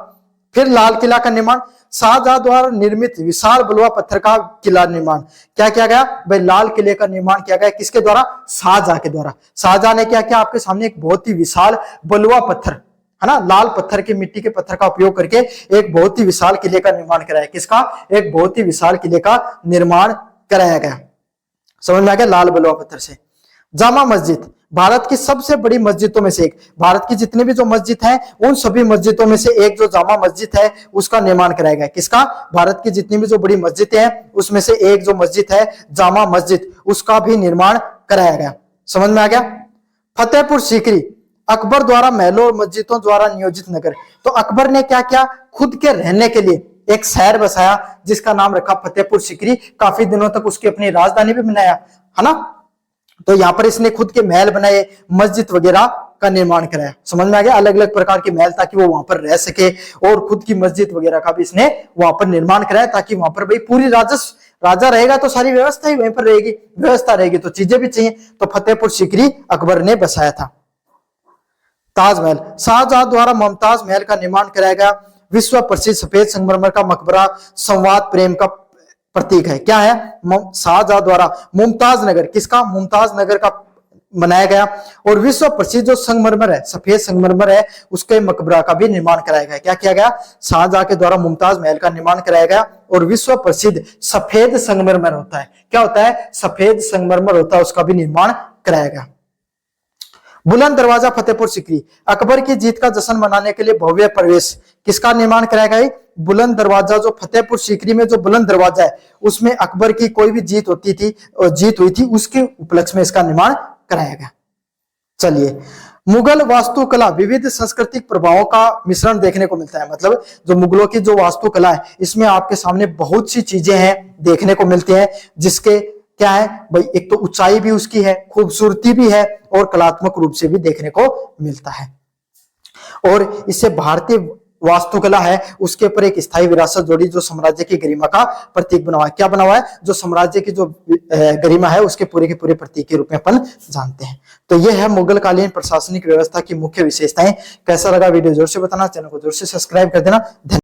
फिर लाल किला का निर्माण, शाहजहां द्वारा निर्मित विशाल बलुआ पत्थर का किला निर्माण। क्या किया गया भाई? लाल किले का निर्माण किया गया। किसके द्वारा? शाहजहां के द्वारा। शाहजहां ने क्या किया? आपके सामने एक बहुत ही विशाल बलुआ पत्थर, है ना, लाल पत्थर के, मिट्टी के पत्थर का उपयोग करके एक बहुत ही विशाल किले का निर्माण कराया। किसका? एक बहुत ही विशाल किले का निर्माण कराया गया। समझ में आ गया? लाल बलुआ पत्थर से। जामा मस्जिद, भारत की सबसे बड़ी मस्जिदों में से एक। भारत की जितनी भी जो मस्जिद है, उन सभी मस्जिदों में से एक जो जामा मस्जिद है उसका निर्माण कराया गया। किसका? भारत की जितनी भी जो बड़ी मस्जिद है उसमें से एक जो मस्जिद है जामा मस्जिद, उसका भी निर्माण कराया गया। समझ में आ गया? फतेहपुर सीकरी, अकबर द्वारा महलों और मस्जिदों द्वारा नियोजित नगर। तो अकबर ने क्या किया? खुद के रहने के लिए एक शहर बसाया जिसका नाम रखा फतेहपुर सीकरी। काफी दिनों तक उसकी अपनी राजधानी भी बनाया, है ना। तो यहाँ पर इसने खुद के महल बनाए, मस्जिद वगैरह का निर्माण कराया। समझ में आ गया? अलग अलग प्रकार के महल, ताकि वो वहां पर रह सके, और खुद की मस्जिद वगैरह का भी इसने वहां पर निर्माण कराया, ताकि वहां पर भाई पूरी राजा रहेगा तो सारी व्यवस्था ही वहीं पर रहेगी, व्यवस्था रहेगी तो चीजें भी चाहिए। तो फतेहपुर सीकरी अकबर ने बसाया था। ताजमहल, शाहजहां द्वारा मुमताज महल का निर्माण कराया गया। विश्व प्रसिद्ध सफेद संगमरमर का मकबरा संवाद प्रेम का प्रतीक है। क्या है? शाहजहां द्वारा मुमताज नगर, किसका? मुमताज नगर का बनाया गया। और विश्व प्रसिद्ध जो संगमरमर है, सफेद संगमरमर है, उसके मकबरा का भी निर्माण कराया गया। क्या किया गया? शाहजहां के द्वारा मुमताज महल का निर्माण कराया गया। और विश्व प्रसिद्ध सफेद संगमरमर होता है, क्या होता है? सफेद संगमरमर होता है, उसका भी निर्माण कराया गया। बुलंद दरवाजा फतेहपुर सीकरी, अकबर की जीत का जश्न मनाने के लिए भव्य प्रवेश किसका निर्माण कराया गया? बुलंद दरवाजा, जो फतेहपुर सीकरी में जो बुलंद दरवाजा है उसमें अकबर की कोई भी जीत होती थी और जीत हुई थी उसके उपलक्ष्य में इसका निर्माण कराया गया। चलिए, मुगल वास्तुकला विविध सांस्कृतिक प्रभावों का मिश्रण देखने को मिलता है। मतलब जो मुगलों की जो वास्तुकला है इसमें आपके सामने बहुत सी चीजें हैं देखने को मिलती हैं, जिसके क्या है भाई, एक तो ऊंचाई भी उसकी है, खूबसूरती भी है और कलात्मक रूप से भी देखने को मिलता है। और इससे भारतीय वास्तुकला है उसके ऊपर एक स्थायी विरासत जोड़ी जो साम्राज्य की गरिमा का प्रतीक बना हुआ है। क्या बना हुआ है? जो साम्राज्य की जो गरिमा है उसके पूरे के पूरे प्रतीक के रूप में अपन जानते हैं। तो यह है मुगल कालीन प्रशासनिक व्यवस्था की मुख्य विशेषताएं। कैसा लगा वीडियो जोर से बताना, चैनल को जोर से सब्सक्राइब कर देना।